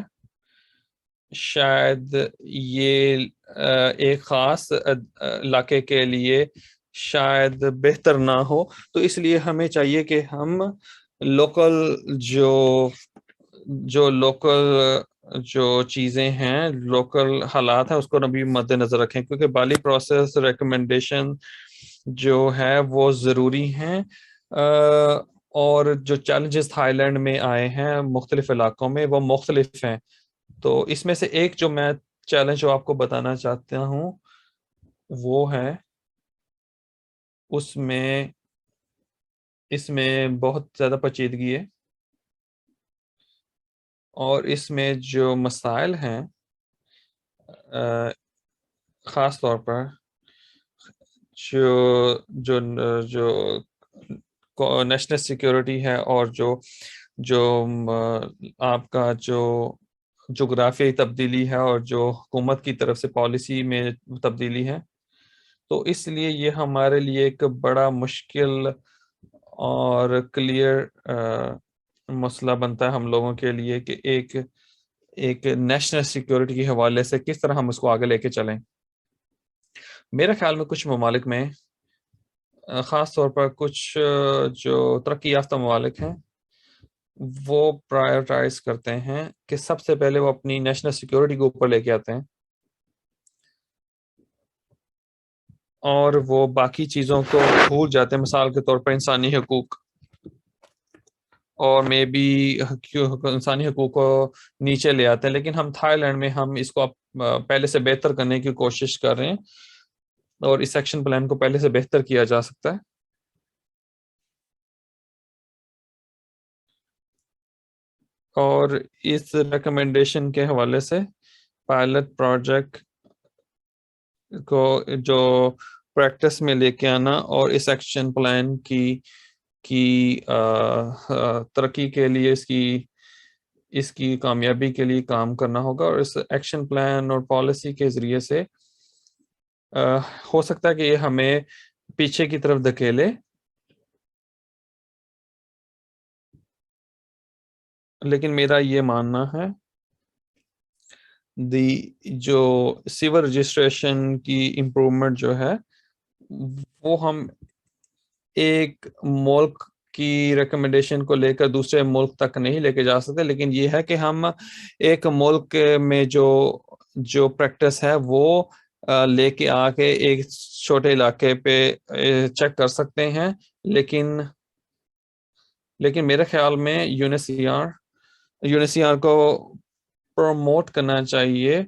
A: شاید یہ ایک خاص علاقے کے لیے شاید بہتر نہ ہو. تو اس لیے ہمیں چاہیے کہ ہم لوکل جو چیزیں ہیں, لوکل حالات ہیں, اس کو بھی مد نظر رکھیں, کیونکہ بالی پروسیس ریکمنڈیشن جو ہے وہ ضروری ہیں. اور جو چیلنجز تھائی لینڈ میں آئے ہیں مختلف علاقوں میں وہ مختلف ہیں. تو اس میں سے ایک جو میں چیلنج جو آپ کو بتانا چاہتا ہوں وہ ہے اس میں بہت زیادہ پیچیدگی ہے، اور اس میں جو مسائل ہیں خاص طور پر جو جو جو نیشنل سیکیورٹی ہے، اور جو آپ کا جو جغرافیائی تبدیلی ہے، اور جو حکومت کی طرف سے پالیسی میں تبدیلی ہے، تو اس لیے یہ ہمارے لیے ایک بڑا مشکل اور کلیئر مسئلہ بنتا ہے ہم لوگوں کے لیے کہ ایک نیشنل سیکیورٹی کے حوالے سے کس طرح ہم اس کو آگے لے کے چلیں۔ میرے خیال میں کچھ ممالک میں، خاص طور پر کچھ جو ترقی یافتہ ممالک ہیں، وہ پرائیورٹائز کرتے ہیں کہ سب سے پہلے وہ اپنی نیشنل سیکیورٹی کو اوپر لے کے آتے ہیں، اور وہ باقی چیزوں کو بھول جاتے ہیں، مثال کے طور پر انسانی حقوق، اور میں بھی انسانی حقوق کو نیچے لے آتے ہیں۔ لیکن ہم تھائی لینڈ میں ہم اس کو پہلے سے بہتر کرنے کی کوشش کر رہے ہیں، اور اس ایکشن پلان کو پہلے سے بہتر کیا جا سکتا ہے۔ اور اس ریکمنڈیشن کے حوالے سے پائلٹ پروجیکٹ کو جو پریکٹس میں لے کے آنا، اور اس ایکشن پلان کی ترقی کے لیے، اس کی کامیابی کے لیے کام کرنا ہوگا، اور اس ایکشن پلان اور پالیسی کے ذریعے سے ہو سکتا ہے کہ یہ ہمیں پیچھے کی طرف دھکیلے، لیکن میرا یہ ماننا ہے جو سیور رجسٹریشن کی امپروومنٹ جو ہے، وہ ہم ایک ملک کی ریکمنڈیشن کو لے کر دوسرے ملک تک نہیں لے کے جا سکتے، لیکن یہ ہے کہ ہم ایک ملک میں جو پریکٹس ہے وہ لے کے آ کے ایک چھوٹے علاقے پہ چیک کر سکتے ہیں۔ لیکن میرے خیال میں یونیسیار کو پروموٹ کرنا چاہیے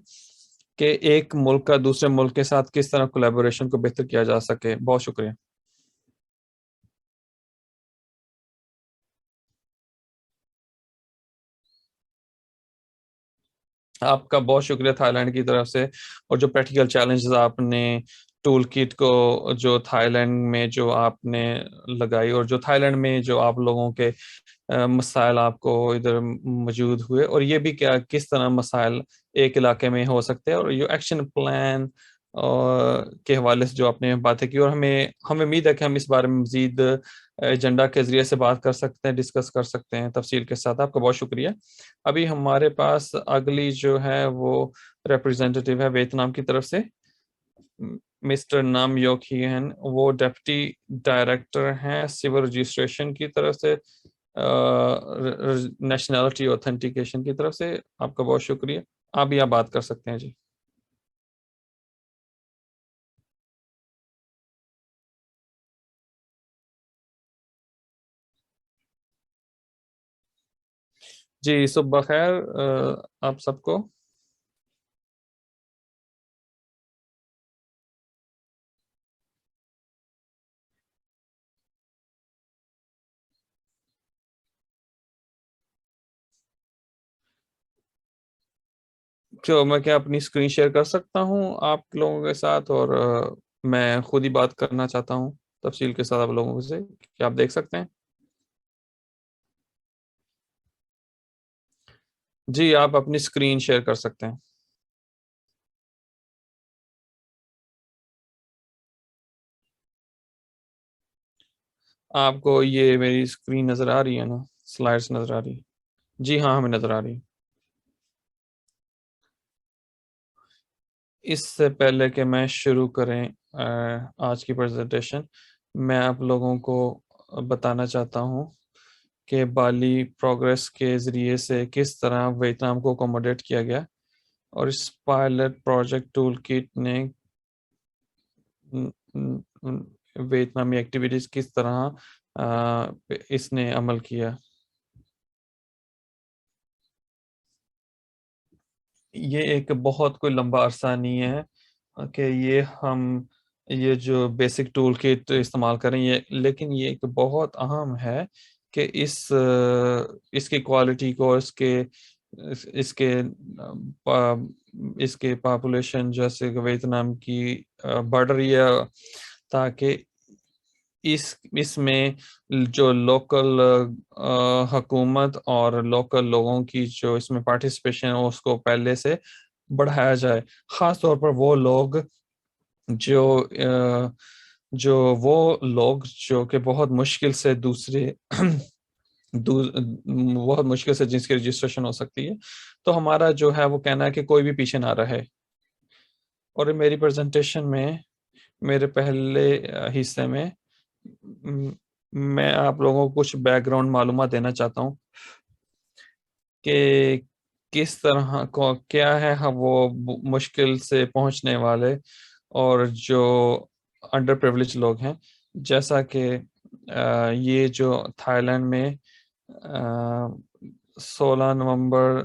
A: کہ ایک ملک کا دوسرے ملک کے ساتھ کس طرح کولیبوریشن کو بہتر کیا جا سکے۔ بہت شکریہ۔ آپ کا بہت شکریہ تھائی لینڈ کی طرف سے، اور جو پریکٹیکل چیلنجز آپ نے ٹول کٹ کو جو تھائی لینڈ میں جو آپ نے لگائی، اور جو تھائی لینڈ میں جو آپ لوگوں کے مسائل آپ کو ادھر موجود ہوئے، اور یہ بھی کس طرح مسائل ایک علاقے میں ہو سکتے ہیں، اور یہ ایکشن پلان کے حوالے سے جو آپ نے باتیں کی، اور ہمیں امید ہے کہ ہم اس بارے میں مزید ایجنڈا کے ذریعے سے بات کر سکتے ہیں، ڈسکس کر سکتے ہیں تفصیل کے ساتھ۔ آپ کا بہت شکریہ۔ ابھی ہمارے پاس اگلی جو ہے وہ ریپرزینٹیٹیو ہے ویتنام کی طرف سے، مسٹر نام یوک ہین، وہ ڈیپٹی ڈائریکٹر ہیں سول رجسٹریشن کی طرف سے، نیشنلٹی اوتھینٹیکیشن کی طرف سے۔ آپ کا بہت شکریہ۔ آپ بھی بات کر سکتے ہیں جی۔ جی صبح خیر آپ سب کو۔ میں کیا اپنی اسکرین شیئر کر سکتا ہوں آپ لوگوں کے ساتھ، اور میں خود ہی بات کرنا چاہتا ہوں تفصیل کے ساتھ آپ لوگوں سے، کیا آپ دیکھ سکتے ہیں؟ جی آپ اپنی اسکرین شیئر کر سکتے ہیں۔ آپ کو یہ میری اسکرین نظر آ رہی ہے نا، سلائڈز نظر آ رہی ہے؟ جی ہاں ہمیں نظر آ رہی ہے۔ اس سے پہلے کہ میں شروع کریں آج کی پریزنٹیشن، میں آپ لوگوں کو بتانا چاہتا ہوں کہ بالی پروگریس کے ذریعے سے کس طرح ویتنام کو اکوموڈیٹ کیا گیا، اور اس پائلٹ پروجیکٹ ٹول کٹ نے ویتنامی ایکٹیویٹیز کس طرح اس نے عمل کیا۔ یہ ایک بہت کوئی لمبا عرصہ نہیں ہے کہ یہ جو بیسک ٹول کٹ استعمال کریں، لیکن یہ ایک بہت اہم ہے کہ اس کی کوالٹی کو، اس کے پاپولیشن جیسے کہ ویتنام کی بڑھ رہی ہے، تاکہ اس میں جو لوکل حکومت اور لوکل لوگوں کی جو اس میں پارٹیسپیشن ہے اس کو پہلے سے بڑھایا جائے، خاص طور پر وہ لوگ جو کہ بہت مشکل سے بہت مشکل سے جس کی رجسٹریشن ہو سکتی ہے۔ تو ہمارا جو ہے وہ کہنا ہے کہ کوئی بھی پیچھے نہ رہے۔ اور میری پریزنٹیشن میں، میرے پہلے حصے میں میں آپ لوگوں کو کچھ بیک گراؤنڈ معلومات دینا چاہتا ہوں کہ کس طرح کیا ہے وہ مشکل سے پہنچنے والے اور جو انڈر پریولیج لوگ ہیں، جیسا کہ یہ جو تھائی لینڈ میں 16 نومبر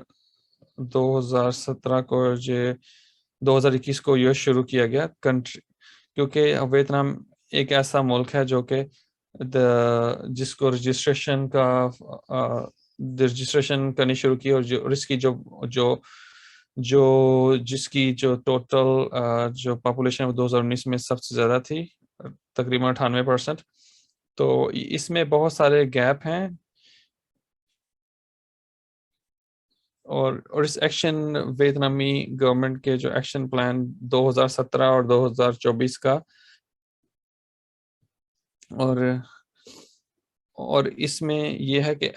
A: 2017 کو 2021 کو یہ شروع کیا گیا کنٹری، کیونکہ ویتنام ایک ایسا ملک ہے جو کہ جس کو رجسٹریشن کرنی شروع کی، اور اس کی جس کی جو ٹوٹل جو پاپولیشن 2019 میں سب سے زیادہ تھی، تقریباً 98%۔ تو اس میں بہت سارے گیپ ہیں، اور اس ایکشن ویتنامی گورنمنٹ کے جو ایکشن پلان 2017 اور 2024 کا، اور اس میں یہ ہے کہ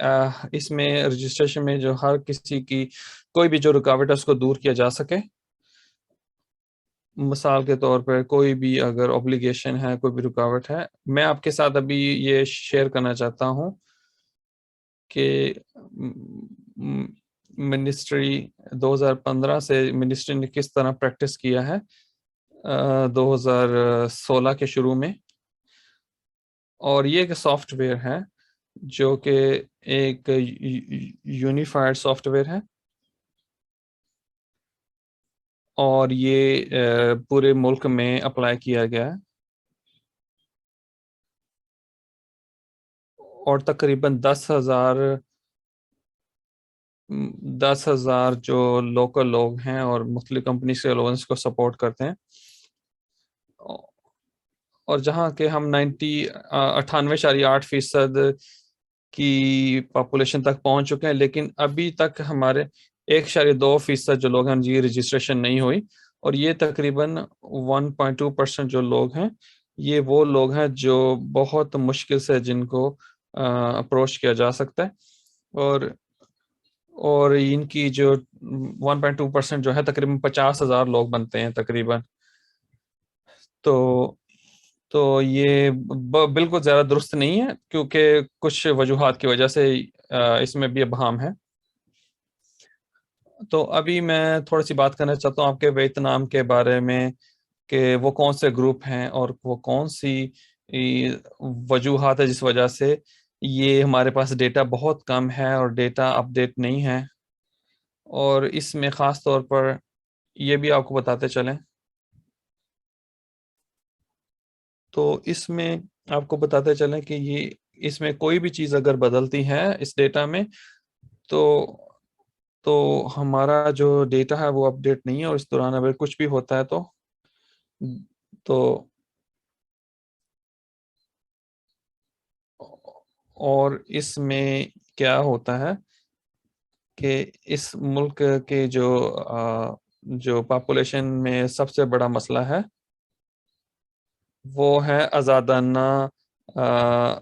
A: اس میں رجسٹریشن میں جو ہر کسی کی کوئی بھی جو رکاوٹ ہے اس کو دور کیا جا سکے۔ مثال کے طور پر کوئی بھی اگر اوبلیگیشن ہے، کوئی بھی رکاوٹ ہے، میں آپ کے ساتھ ابھی یہ شیئر کرنا چاہتا ہوں کہ منسٹری 2015 سے منسٹری نے کس طرح پریکٹس کیا ہے 2016 کے شروع میں، اور یہ ایک سافٹ ویئر ہے جو کہ ایک یونیفائڈ سافٹ ویئر ہے، اور یہ پورے ملک میں اپلائی کیا گیا ہے، اور تقریباً 10,000 جو لوکل لوگ ہیں اور مختلف کمپنیز کے لوگ اس کو سپورٹ کرتے ہیں، اور جہاں کہ ہم 98.8% کی پاپولیشن تک پہنچ چکے ہیں، لیکن ابھی تک ہمارے 1.2% جو لوگ ہیں جی رجسٹریشن نہیں ہوئی، اور یہ تقریباً 1.2% جو لوگ ہیں، یہ وہ لوگ ہیں جو بہت مشکل سے جن کو اپروچ کیا جا سکتا ہے، اور ان کی جو 1.2% جو ہے تقریباً 50,000 لوگ بنتے ہیں تقریباً۔ تو یہ بالکل زیادہ درست نہیں ہے، کیونکہ کچھ وجوہات کی وجہ سے اس میں بھی ابہام ہے۔ تو ابھی میں تھوڑی سی بات کرنا چاہتا ہوں آپ کے ویتنام کے بارے میں، کہ وہ کون سے گروپ ہیں اور وہ کون سی وجوہات ہے جس وجہ سے یہ ہمارے پاس ڈیٹا بہت کم ہے اور ڈیٹا اپ ڈیٹ نہیں ہے، اور اس میں خاص طور پر یہ بھی آپ کو بتاتے چلیں، تو اس میں آپ کو بتاتے چلیں کہ اس میں کوئی بھی چیز اگر بدلتی ہے اس ڈیٹا میں، تو ہمارا جو ڈیٹا ہے وہ اپ ڈیٹ نہیں ہے، اور اس دوران اگر کچھ بھی ہوتا ہے تو اور اس میں کیا ہوتا ہے کہ اس ملک کے جو پاپولیشن میں سب سے بڑا مسئلہ ہے وہ ہے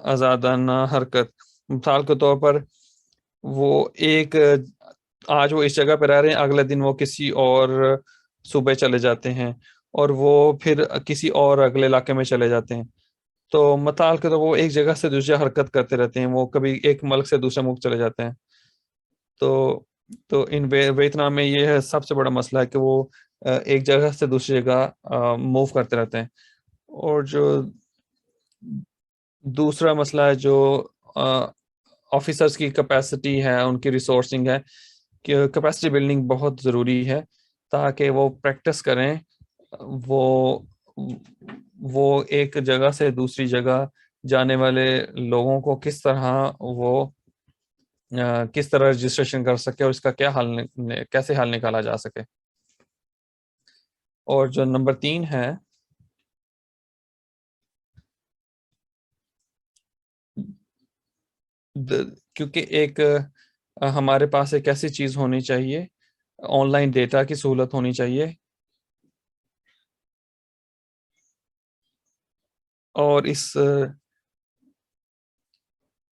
A: آزادانہ حرکت۔ مثال کے طور پر آج وہ اس جگہ پہ رہ رہے ہیں، اگلے دن وہ کسی اور صوبے چلے جاتے ہیں، اور وہ پھر کسی اور اگلے علاقے میں چلے جاتے ہیں، تو مثال کے طور پر وہ ایک جگہ سے دوسری حرکت کرتے رہتے ہیں، وہ کبھی ایک ملک سے دوسرے ملک چلے جاتے ہیں۔ تو ان ویتنام میں یہ سب سے بڑا مسئلہ ہے کہ وہ ایک جگہ سے دوسری جگہ موو کرتے رہتے ہیں۔ اور جو دوسرا مسئلہ ہے جو آفیسرز کی کیپیسٹی ہے، ان کی ریسورسنگ ہے، کہ کیپیسٹی بلڈنگ بہت ضروری ہے، تاکہ وہ پریکٹس کریں وہ ایک جگہ سے دوسری جگہ جانے والے لوگوں کو کس طرح رجسٹریشن کر سکے اور اس کا کیسے حل نکالا جا سکے. اور جو نمبر 3 ہے کیونکہ ایک ہمارے پاس ایک ایسی چیز ہونی چاہیے، آن لائن ڈیٹا کی سہولت ہونی چاہیے،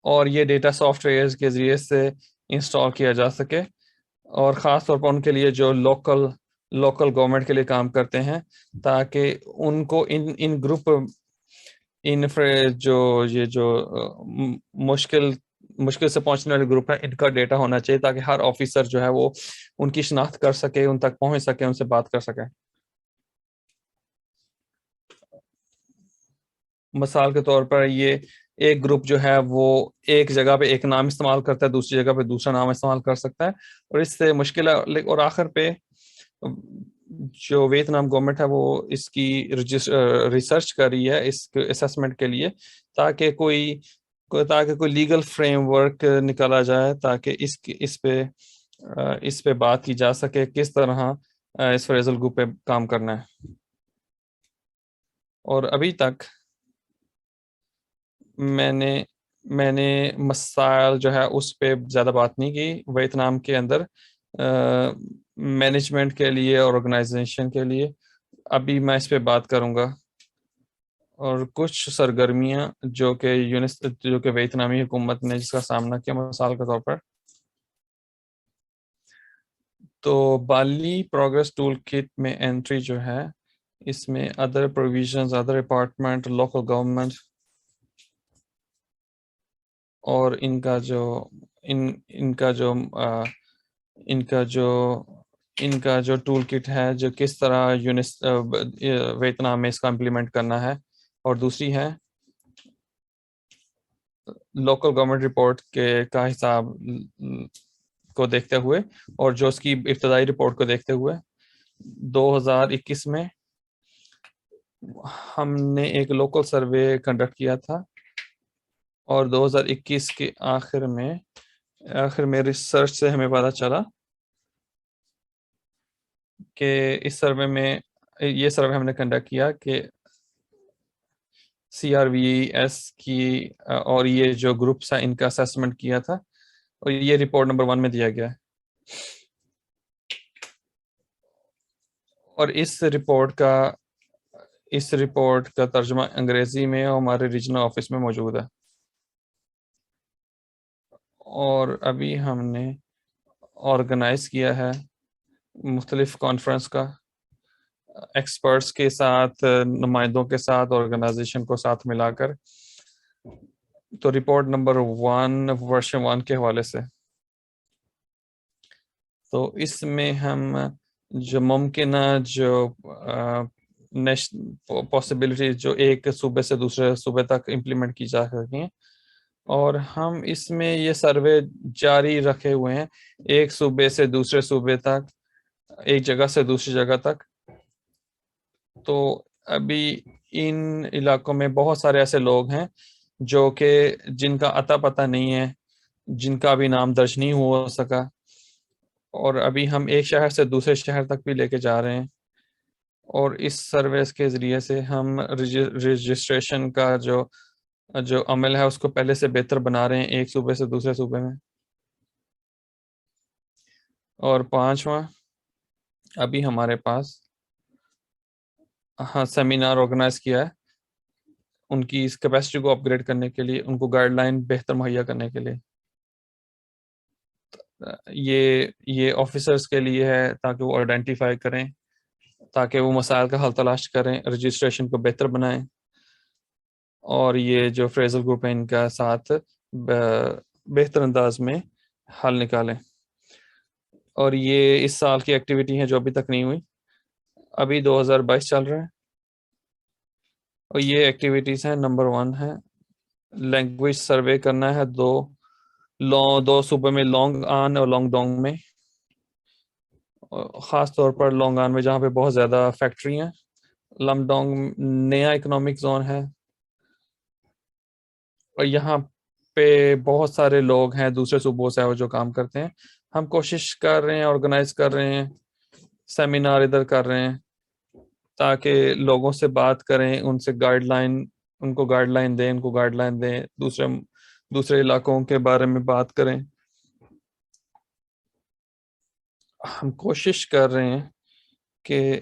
A: اور یہ ڈیٹا سافٹ ویئر کے ذریعے سے انسٹال کیا جا سکے، اور خاص طور پر ان کے لیے جو لوکل گورنمنٹ کے لیے کام کرتے ہیں، تاکہ ان کو ان گروپ جو مشکل سے پہنچنے والے گروپ ہے، ان کا ڈیٹا ہونا چاہیے تاکہ ہر آفیسر جو ہے وہ ان کی شناخت کر سکے، ان تک پہنچ سکے، ان سے بات کر سکے. مثال کے طور پر یہ ایک گروپ جو ہے وہ ایک جگہ پہ ایک نام استعمال کرتا ہے، دوسری جگہ پہ دوسرا نام استعمال کر سکتا ہے، اور اس سے مشکل ہے. اور آخر پہ جو ویتنام گورنمنٹ ہے وہ اس کی ریسرچ کر رہی ہے اس اسیسمنٹ کے لیے، تاکہ کوئی لیگل فریم ورک نکالا جائے، تاکہ اس پہ بات کی جا سکے کس طرح اس فریزل گروپ پہ کام کرنا ہے. اور ابھی تک میں نے مسائل جو ہے اس پہ زیادہ بات نہیں کی ویتنام کے اندر مینجمنٹ کے لیے اور آرگنائزیشن کے لیے. ابھی میں اس پہ بات کروں گا، اور کچھ سرگرمیاں جو کہ ویتنامی حکومت نے جس کا سامنا کیا. مثال کے طور پر تو بالی پروگرس ٹول کٹ میں انٹری جو ہے، اس میں other provisions, other department, local government, اور ان کا جو ٹول کٹ ہے، جو کس طرح ویتنام میں اس کا امپلیمنٹ کرنا ہے. اور دوسری ہے لوکل گورنمنٹ رپورٹ کا حساب کو دیکھتے ہوئے، اور جو اس کی ابتدائی رپورٹ کو دیکھتے ہوئے 2021 میں ہم نے ایک لوکل سروے کنڈکٹ کیا تھا، اور 2021 کے آخر میں ریسرچ سے ہمیں پتہ چلا کہ یہ سروے ہم نے کنڈکٹ کیا کہ CRVS کی اور یہ جو گروپس ہیں ان کا اسیسمنٹ کیا تھا، اور یہ رپورٹ نمبر 1 میں دیا گیا ہے. اور اس رپورٹ کا ترجمہ انگریزی میں ہمارے ریجنل آفس میں موجود ہے. اور ابھی ہم نے آرگنائز کیا ہے مختلف کانفرنس کا، ایکسپرٹس کے ساتھ، نمائندوں کے ساتھ، آرگنائزیشن کو ساتھ ملا کر. تو رپورٹ نمبر 1 ورژن 1 کے حوالے سے، تو اس میں ہم جو ممکنہ جو پاسبلٹی جو ایک صوبے سے دوسرے صوبے تک امپلیمنٹ کی جا سکیں، اور ہم اس میں یہ سروے جاری رکھے ہوئے ہیں ایک صوبے سے دوسرے صوبے تک، ایک جگہ سے دوسری جگہ تک. تو ابھی ان علاقوں میں بہت سارے ایسے لوگ ہیں جو کہ جن کا اتا پتہ نہیں ہے، جن کا بھی نام درج نہیں ہو سکا، اور ابھی ہم ایک شہر سے دوسرے شہر تک بھی لے کے جا رہے ہیں. اور اس سروس کے ذریعے سے ہم رجسٹریشن کا جو عمل ہے اس کو پہلے سے بہتر بنا رہے ہیں ایک صوبے سے دوسرے صوبے میں. اور 5واں، ابھی ہمارے پاس سیمینار آرگنائز کیا ہے ان کی اس کیپیسٹی کو اپ گریڈ کرنے کے لیے، ان کو گائیڈ لائن بہتر مہیا کرنے کے لیے. یہ آفیسرز کے لیے ہے تاکہ وہ آئیڈینٹیفائی کریں، تاکہ وہ مسائل کا حل تلاش کریں، رجسٹریشن کو بہتر بنائیں، اور یہ جو فریزل گروپ ہے ان کا ساتھ بہتر انداز میں حل نکالیں. اور یہ اس سال کی ایکٹیویٹی ہیں جو ابھی تک نہیں ہوئی، ابھی 2022 چل رہا ہے. اور یہ ایکٹیویٹیز ہیں، نمبر 1 ہے لینگویج سروے کرنا ہے 2 صوبے میں، لانگ آن اور لانگ ڈونگ میں. خاص طور پر لونگان میں جہاں پہ بہت زیادہ فیکٹری ہیں. لمڈونگ نیا اکنامک زون ہے اور یہاں پہ بہت سارے لوگ ہیں دوسرے صوبوں سے جو کام کرتے ہیں. ہم کوشش کر رہے ہیں، آرگنائز کر رہے ہیں، سیمینار ادھر کر رہے ہیں تاکہ لوگوں سے بات کریں، ان سے ان کو گائیڈ لائن دیں، دوسرے علاقوں کے بارے میں بات کریں. ہم کوشش کر رہے ہیں کہ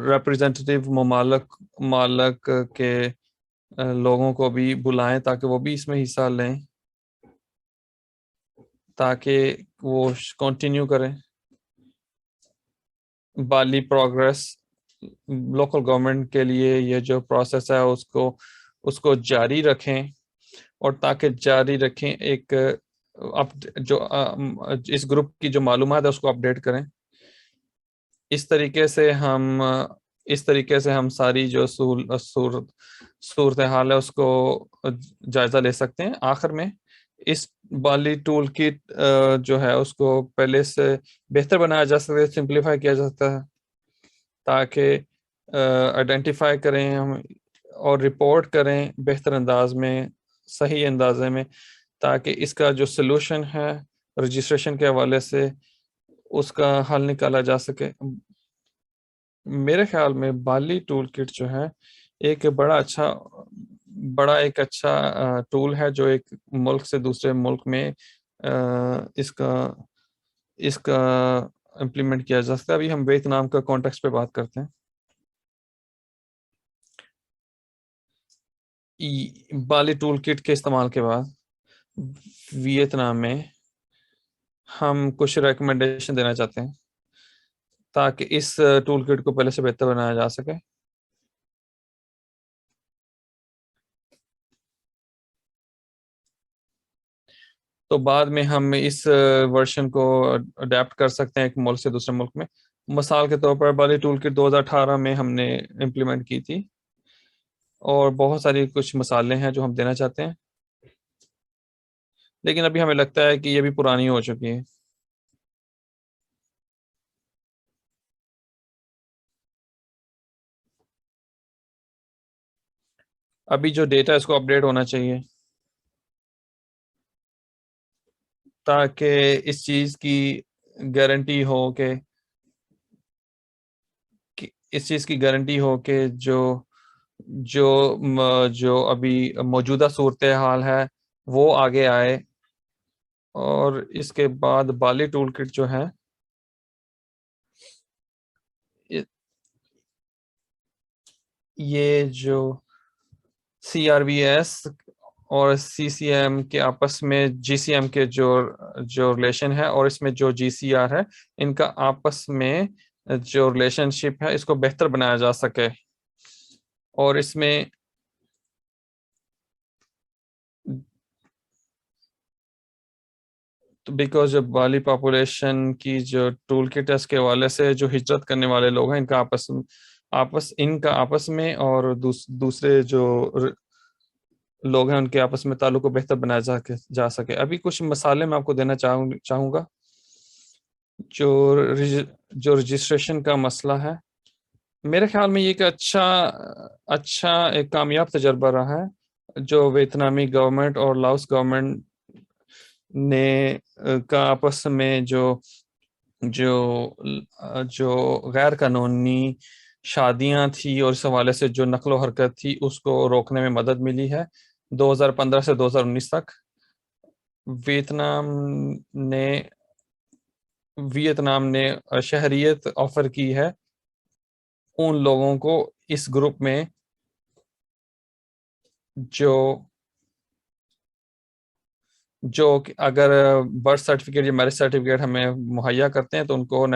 A: ریپریزنٹیٹیو ممالک کے لوگوں کو بھی بلائیں تاکہ وہ بھی اس میں حصہ لیں، تاکہ وہ کنٹینیو کریں. بالی پروگرس لوکل گورنمنٹ کے لیے یہ جو پروسیس ہے اس کو جاری رکھیں، اور تاکہ جاری رکھیں ایک جو اس گروپ کی جو معلومات ہے اس کو اپڈیٹ کریں. اس طریقے سے ہم ساری جو صورتحال ہے اس کو جائزہ لے سکتے ہیں. آخر میں اس بالی ٹول کٹ جو ہے اس کو پہلے سے بہتر بنایا جا سکتا ہے، سمپلیفائی کیا جا سکتا ہے تاکہ آئیڈینٹیفائی کریں ہم اور رپورٹ کریں بہتر انداز میں، صحیح اندازے میں، تاکہ اس کا جو سلوشن ہے رجسٹریشن کے حوالے سے اس کا حل نکالا جا سکے. میرے خیال میں بالی ٹول کٹ جو ہے ایک بڑا اچھا ٹول ہے جو ایک ملک سے دوسرے ملک میں اس کا امپلیمنٹ کیا جا سکتا ہے. ابھی ہم ویتنام کا کانٹیکس پہ بات کرتے ہیں. بالی ٹول کٹ کے استعمال کے بعد ویتنام میں ہم کچھ ریکمنڈیشن دینا چاہتے ہیں تاکہ اس ٹول کٹ کو پہلے سے بہتر بنایا جا سکے. تو بعد میں ہم اس ورژن کو اڈیپٹ کر سکتے ہیں ایک ملک سے دوسرے ملک میں. مثال کے طور پر بالی ٹول کٹ 2018 میں ہم نے امپلیمنٹ کی تھی، اور بہت ساری کچھ مثالیں ہیں جو ہم دینا چاہتے ہیں، لیکن ابھی ہمیں لگتا ہے کہ یہ بھی پرانی ہو چکی ہے. ابھی جو ڈیٹا اس کو اپڈیٹ ہونا چاہیے تاکہ اس چیز کی گارنٹی ہو کہ جو ابھی موجودہ صورتحال ہے وہ آگے آئے. اور اس کے بعد بالی ٹول کٹ جو ہے یہ جو سی آر بی ایس اور سی سی ایم کے آپس میں جی سی ایم کے جو ریلیشن ہے اور اس میں جو جی سی آر ہے، ان کا آپس میں جو ریلیشن شپ ہے اس کو بہتر بنایا جا سکے. اور اس میں بیکاز جو بالی پاپولیشن کی جو ٹول کٹ ہے اس کے حوالے سے جو ہجرت کرنے والے لوگ ہیں ان کا آپس میں اور دوسرے جو لوگ ہیں ان کے آپس میں تعلق کو بہتر بنایا جا سکے. ابھی کچھ مثالیں میں آپ کو دینا چاہوں گا. جو رجسٹریشن کا مسئلہ ہے، میرے خیال میں یہ ایک اچھا ایک کامیاب تجربہ رہا ہے جو ویتنامی گورنمنٹ اور لاؤس گورنمنٹ نے کا آپس میں جو غیر قانونی شادیاں تھی اور اس حوالے سے جو نقل و حرکت تھی اس کو روکنے میں مدد ملی ہے. 2015 سے 2019 تک ویتنام نے شہریت آفر کی ہے ان لوگوں کو اس گروپ میں جو اگر برتھ سرٹیفکیٹ یا میرج سرٹیفکیٹ ہمیں مہیا کرتے ہیں تو ان کو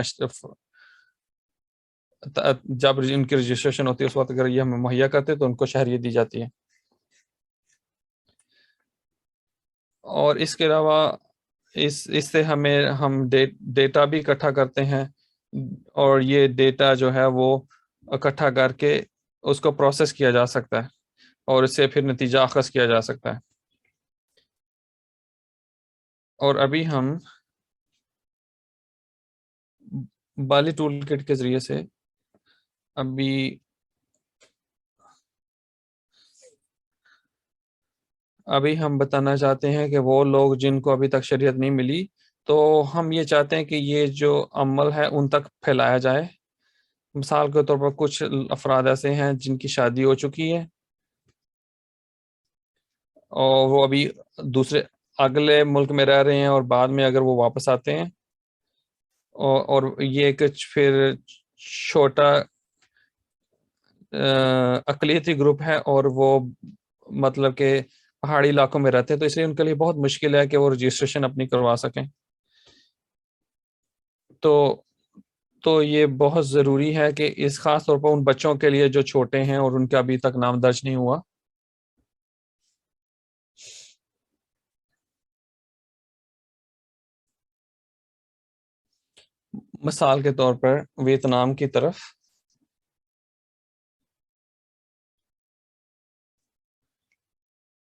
A: جب ان کی رجسٹریشن ہوتی ہے اس وقت اگر یہ ہمیں مہیا کرتے ہیں تو ان کو شہریت دی جاتی ہے. اور اس کے علاوہ اس سے ہم ڈیٹا بھی اکٹھا کرتے ہیں، اور یہ ڈیٹا جو ہے وہ اکٹھا کر کے اس کو پروسیس کیا جا سکتا ہے اور اس سے پھر نتیجہ اخذ کیا جا سکتا ہے. اور ابھی ہم بالی ٹول کٹ کے ذریعے سے ابھی ہم بتانا چاہتے ہیں کہ وہ لوگ جن کو ابھی تک شریعت نہیں ملی، تو ہم یہ چاہتے ہیں کہ یہ جو عمل ہے ان تک پھیلایا جائے. مثال کے طور پر کچھ افراد ایسے ہیں جن کی شادی ہو چکی ہے اور وہ ابھی دوسرے اگلے ملک میں رہ رہے ہیں، اور بعد میں اگر وہ واپس آتے ہیں اور یہ ایک پھر چھوٹا اقلیتی گروپ ہے اور وہ مطلب کہ پہاڑی علاقوں میں رہتے ہیں، تو اس لیے ان کے لیے بہت مشکل ہے کہ وہ رجسٹریشن اپنی کروا سکیں. تو یہ بہت ضروری ہے کہ اس خاص طور پر ان بچوں کے لیے جو چھوٹے ہیں اور ان کا ابھی تک نام درج نہیں ہوا. مثال کے طور پر ویتنام کی طرف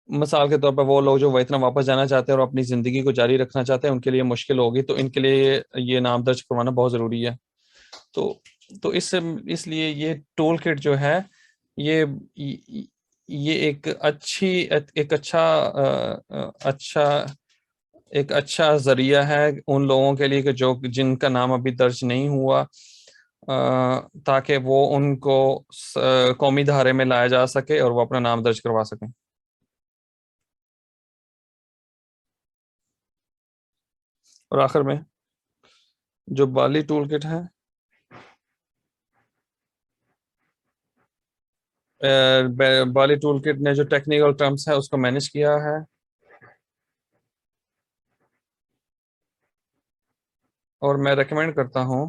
A: مثال کے طور پر وہ لوگ جو ویتنام واپس جانا چاہتے ہیں اور اپنی زندگی کو جاری رکھنا چاہتے ہیں، ان کے لیے مشکل ہوگی، تو ان کے لیے یہ نام درج کروانا بہت ضروری ہے. تو اس لیے یہ ٹول کٹ جو ہے یہ ایک اچھا ذریعہ ہے ان لوگوں کے لیے کہ جن کا نام ابھی درج نہیں ہوا، تاکہ وہ ان کو قومی دھارے میں لایا جا سکے اور وہ اپنا نام درج کروا سکیں. اور آخر میں جو بالی ٹول کٹ ہے، بالی ٹول کٹ نے جو ٹیکنیکل ٹرمز ہے اس کو مینج کیا ہے، اور میں ریکمینڈ کرتا ہوں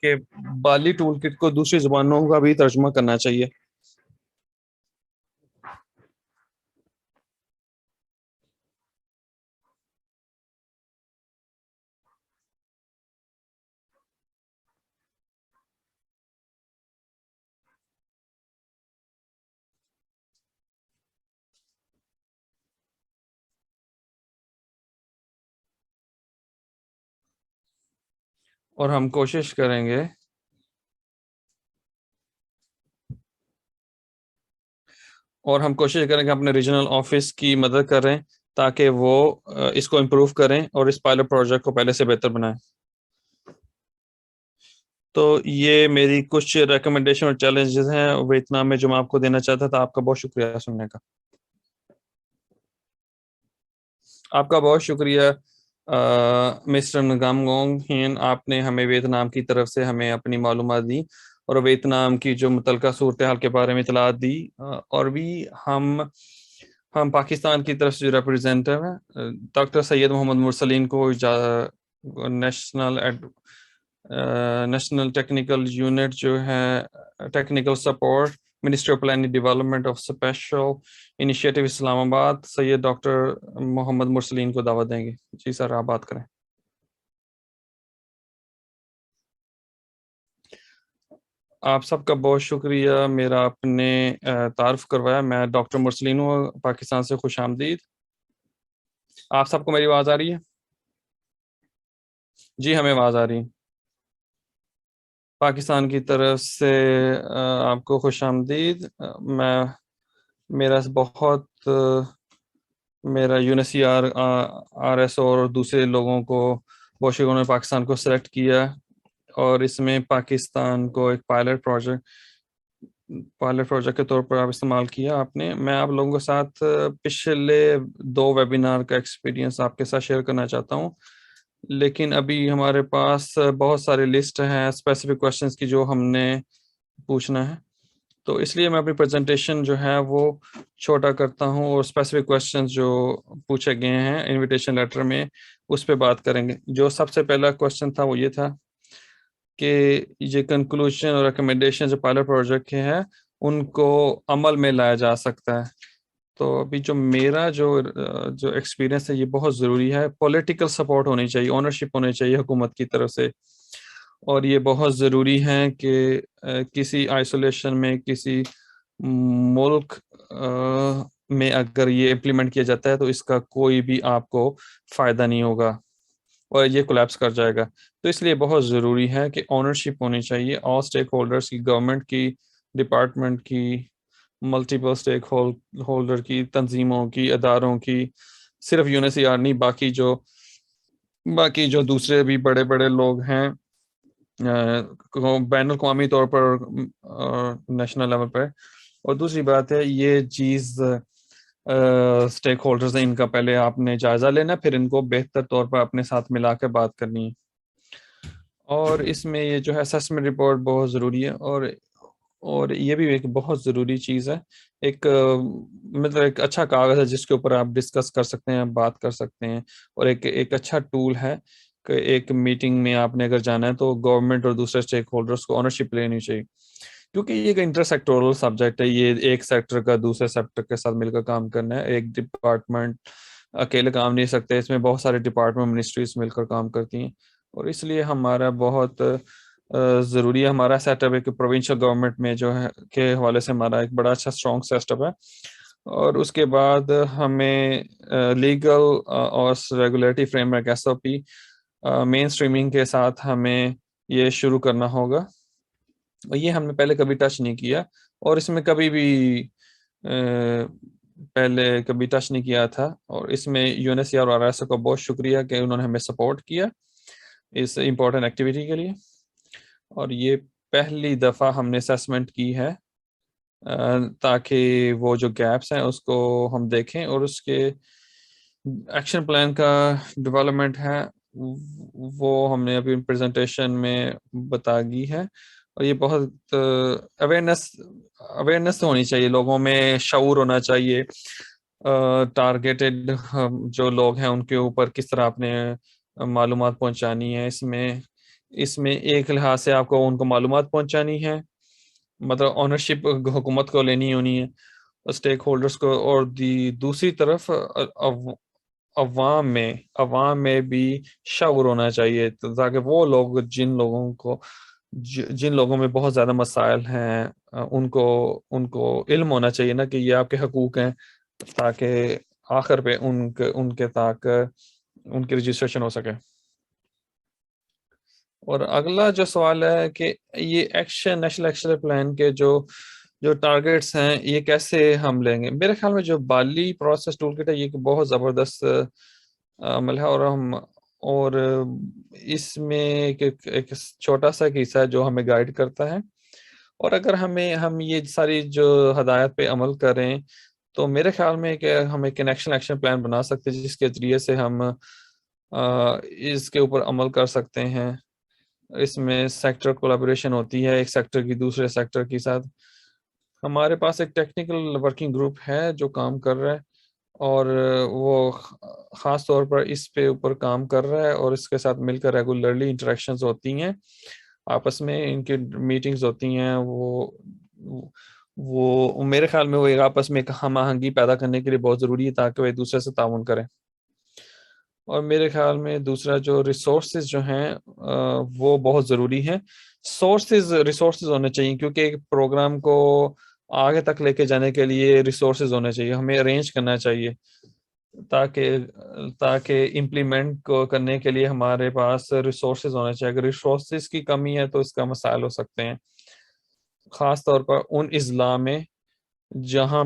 A: کہ بالی ٹول کٹ کو دوسری زبانوں کا بھی ترجمہ کرنا چاہیے. اور ہم کوشش کریں گے اپنے ریجنل آفس کی مدد کریں تاکہ وہ اس کو امپروو کریں اور اس پائلٹ پروجیکٹ کو پہلے سے بہتر بنائیں. تو یہ میری کچھ ریکمنڈیشن اور چیلنجز ہیں ویتنام میں جو میں آپ کو دینا چاہتا تھا. آپ کا بہت شکریہ سننے کا. آپ کا بہت شکریہ مسٹر نگام گونگ ہین. آپ نے ہمیں ویتنام کی طرف سے ہمیں اپنی معلومات دی اور ویتنام کی جو متعلقہ صورتحال کے بارے میں اطلاعات دی. اور بھی ہم پاکستان کی طرف سے جو ریپرزینٹیو ہیں ڈاکٹر سید محمد مرسلین کو نیشنل ٹیکنیکل یونٹ جو ہے technical support ministry of planning development of special initiative Islamabad Syed doctor محمد مرسلین کو دعوت دیں گے. جی سر، آپ بات کریں. آپ سب کا بہت شکریہ میرا آپ نے تعارف کروایا. میں ڈاکٹر مرسلین ہوں، پاکستان سے خوش آمدید. آپ سب کو میری آواز آ رہی ہے؟ جی ہمیں آواز آ رہی ہے. پاکستان کی طرف سے آپ کو خوش آمدید. میرا یونیسی آر ایس اور دوسرے لوگوں کو بہت شکریہ، انہوں نے پاکستان کو سلیکٹ کیا اور اس میں پاکستان کو ایک پائلٹ پروجیکٹ کے طور پر آپ استعمال کیا آپ نے. میں آپ لوگوں کے ساتھ پچھلے 2 ویبینار کا ایکسپیرینس آپ کے ساتھ شیئر کرنا چاہتا ہوں، لیکن ابھی ہمارے پاس بہت سارے لسٹ ہیں اسپیسیفک کوشچنز کی جو ہم نے پوچھنا ہے، تو اس لیے میں اپنی پریزنٹیشن جو ہے وہ چھوٹا کرتا ہوں اور اسپیسیفک کوشچنز جو پوچھے گئے ہیں انویٹیشن لیٹر میں اس پہ بات کریں گے. جو سب سے پہلا کوشچن تھا وہ یہ تھا کہ یہ کنکلوژن اور ریکمنڈیشن جو پائلٹ پروجیکٹ کے ہیں ان کو عمل میں لایا جا سکتا ہے. تو ابھی جو میرا جو ایکسپیرینس ہے یہ بہت ضروری ہے. پولیٹیکل سپورٹ ہونی چاہیے، اونرشپ ہونی چاہیے حکومت کی طرف سے، اور یہ بہت ضروری ہے کہ کسی آئسولیشن میں کسی ملک میں اگر یہ امپلیمنٹ کیا جاتا ہے تو اس کا کوئی بھی آپ کو فائدہ نہیں ہوگا اور یہ کولیپس کر جائے گا. تو اس لیے بہت ضروری ہے کہ اونرشپ ہونی چاہیے آل اسٹیک ہولڈرس کی, گورنمنٹ کی, ڈپارٹمنٹ کی, ملٹیپل اسٹیک ہولڈر کی, تنظیموں کی, اداروں کی, صرف UNHCR نہیں, باقی جو دوسرے بھی بڑے بڑے لوگ ہیں بین الاقوامی طور پر, نیشنل لیول پہ. اور دوسری بات ہے یہ چیز اسٹیک ہولڈرز ہیں, ان کا پہلے آپ نے جائزہ لینا, پھر ان کو بہتر طور پر اپنے ساتھ ملا کے بات کرنی ہے. اور اس میں یہ جو ہے اسسمنٹ رپورٹ بہت ضروری ہے, اور یہ بھی ایک بہت ضروری چیز ہے, ایک مطلب ایک اچھا کاغذ ہے جس کے اوپر آپ ڈسکس کر سکتے ہیں, بات کر سکتے ہیں, اور ایک اچھا ٹول ہے کہ ایک میٹنگ میں آپ نے اگر جانا ہے تو گورنمنٹ اور دوسرے اسٹیک ہولڈرز کو اونرشپ لینی چاہیے, کیونکہ یہ ایک انٹر سیکٹورل سبجیکٹ ہے. یہ ایک سیکٹر کا دوسرے سیکٹر کے ساتھ مل کر کام کرنا ہے. ایک ڈپارٹمنٹ اکیلے کام نہیں سکتے, اس میں بہت سارے ڈپارٹمنٹ, منسٹریز مل کر کام کرتی ہیں, اور اس لیے ہمارا بہت ضروری ہے ہمارا سیٹ اپ ایک پروونشل گورنمنٹ میں جو ہے کے حوالے سے ہمارا ایک بڑا اچھا اسٹرانگ سیٹ اپ ہے. اور اس کے بعد ہمیں لیگل اور ریگولیٹری فریم ورک SOP مین اسٹریمنگ کے ساتھ ہمیں یہ شروع کرنا ہوگا. یہ ہم نے پہلے کبھی ٹچ نہیں کیا, اور اس میں کبھی بھی پہلے کبھی ٹچ نہیں کیا تھا, اور اس میں UNHCR اور RSO کا بہت شکریہ کہ انہوں نے ہمیں سپورٹ کیا اس امپورٹنٹ ایکٹیویٹی کے لیے. اور یہ پہلی دفعہ ہم نے اسیسمنٹ کی ہے تاکہ وہ جو گیپس ہیں اس کو ہم دیکھیں, اور اس کے ایکشن پلان کا ڈیولپمنٹ ہے وہ ہم نے ابھی پریزنٹیشن میں بتا دی ہے. اور یہ بہت اویئرنیس ہونی چاہیے, لوگوں میں شعور ہونا چاہیے. ٹارگیٹڈ جو لوگ ہیں ان کے اوپر کس طرح آپ نے معلومات پہنچانی ہے. اس میں ایک لحاظ سے آپ کو ان کو معلومات پہنچانی ہے, مطلب اونرشپ حکومت کو لینی ہونی ہے, اسٹیک ہولڈرز کو, اور دوسری طرف عوام میں بھی شعور ہونا چاہیے, تاکہ وہ لوگ جن لوگوں میں بہت زیادہ مسائل ہیں ان کو علم ہونا چاہیے نا کہ یہ آپ کے حقوق ہیں, تاکہ آخر پہ ان کے تک ان کی رجسٹریشن ہو سکے. اور اگلا جو سوال ہے کہ یہ نیشنل ایکشن پلان کے جو ٹارگیٹس ہیں یہ کیسے ہم لیں گے. میرے خیال میں جو بالی پروسیس ٹول کٹ ہے یہ بہت زبردست عمل ہے, اور اس میں ایک چھوٹا سا حصہ ہے جو ہمیں گائیڈ کرتا ہے. اور اگر ہم یہ ساری جو ہدایت پہ عمل کریں تو میرے خیال میں کہ ہم ایک ایکشن پلان بنا سکتے ہیں جس کے ذریعے سے ہم اس کے اوپر عمل کر سکتے ہیں. اس میں سیکٹر کولیبوریشن ہوتی ہے ایک سیکٹر کی دوسرے سیکٹر کے ساتھ. ہمارے پاس ایک ٹیکنیکل ورکنگ گروپ ہے جو کام کر رہا ہے, اور وہ خاص طور پر اس پہ اوپر کام کر رہا ہے, اور اس کے ساتھ مل کر ریگولرلی انٹریکشنز ہوتی ہیں آپس میں, ان کی میٹنگز ہوتی ہیں. وہ میرے خیال میں وہ ایک آپس میں ایک ہم آہنگی پیدا کرنے کے لیے بہت ضروری ہے تاکہ وہ ایک دوسرے سے تعاون کریں. اور میرے خیال میں دوسرا جو ریسورسز جو ہیں وہ بہت ضروری ہیں. ریسورسز ہونے چاہیے, کیونکہ ایک پروگرام کو آگے تک لے کے جانے کے لیے ریسورسز ہونے چاہیے, ہمیں ارینج کرنا چاہیے تاکہ امپلیمنٹ کو کرنے کے لیے ہمارے پاس ریسورسز ہونے چاہیے. اگر ریسورسز کی کمی ہے تو اس کا مسائل ہو سکتے ہیں, خاص طور پر ان اضلاع میں جہاں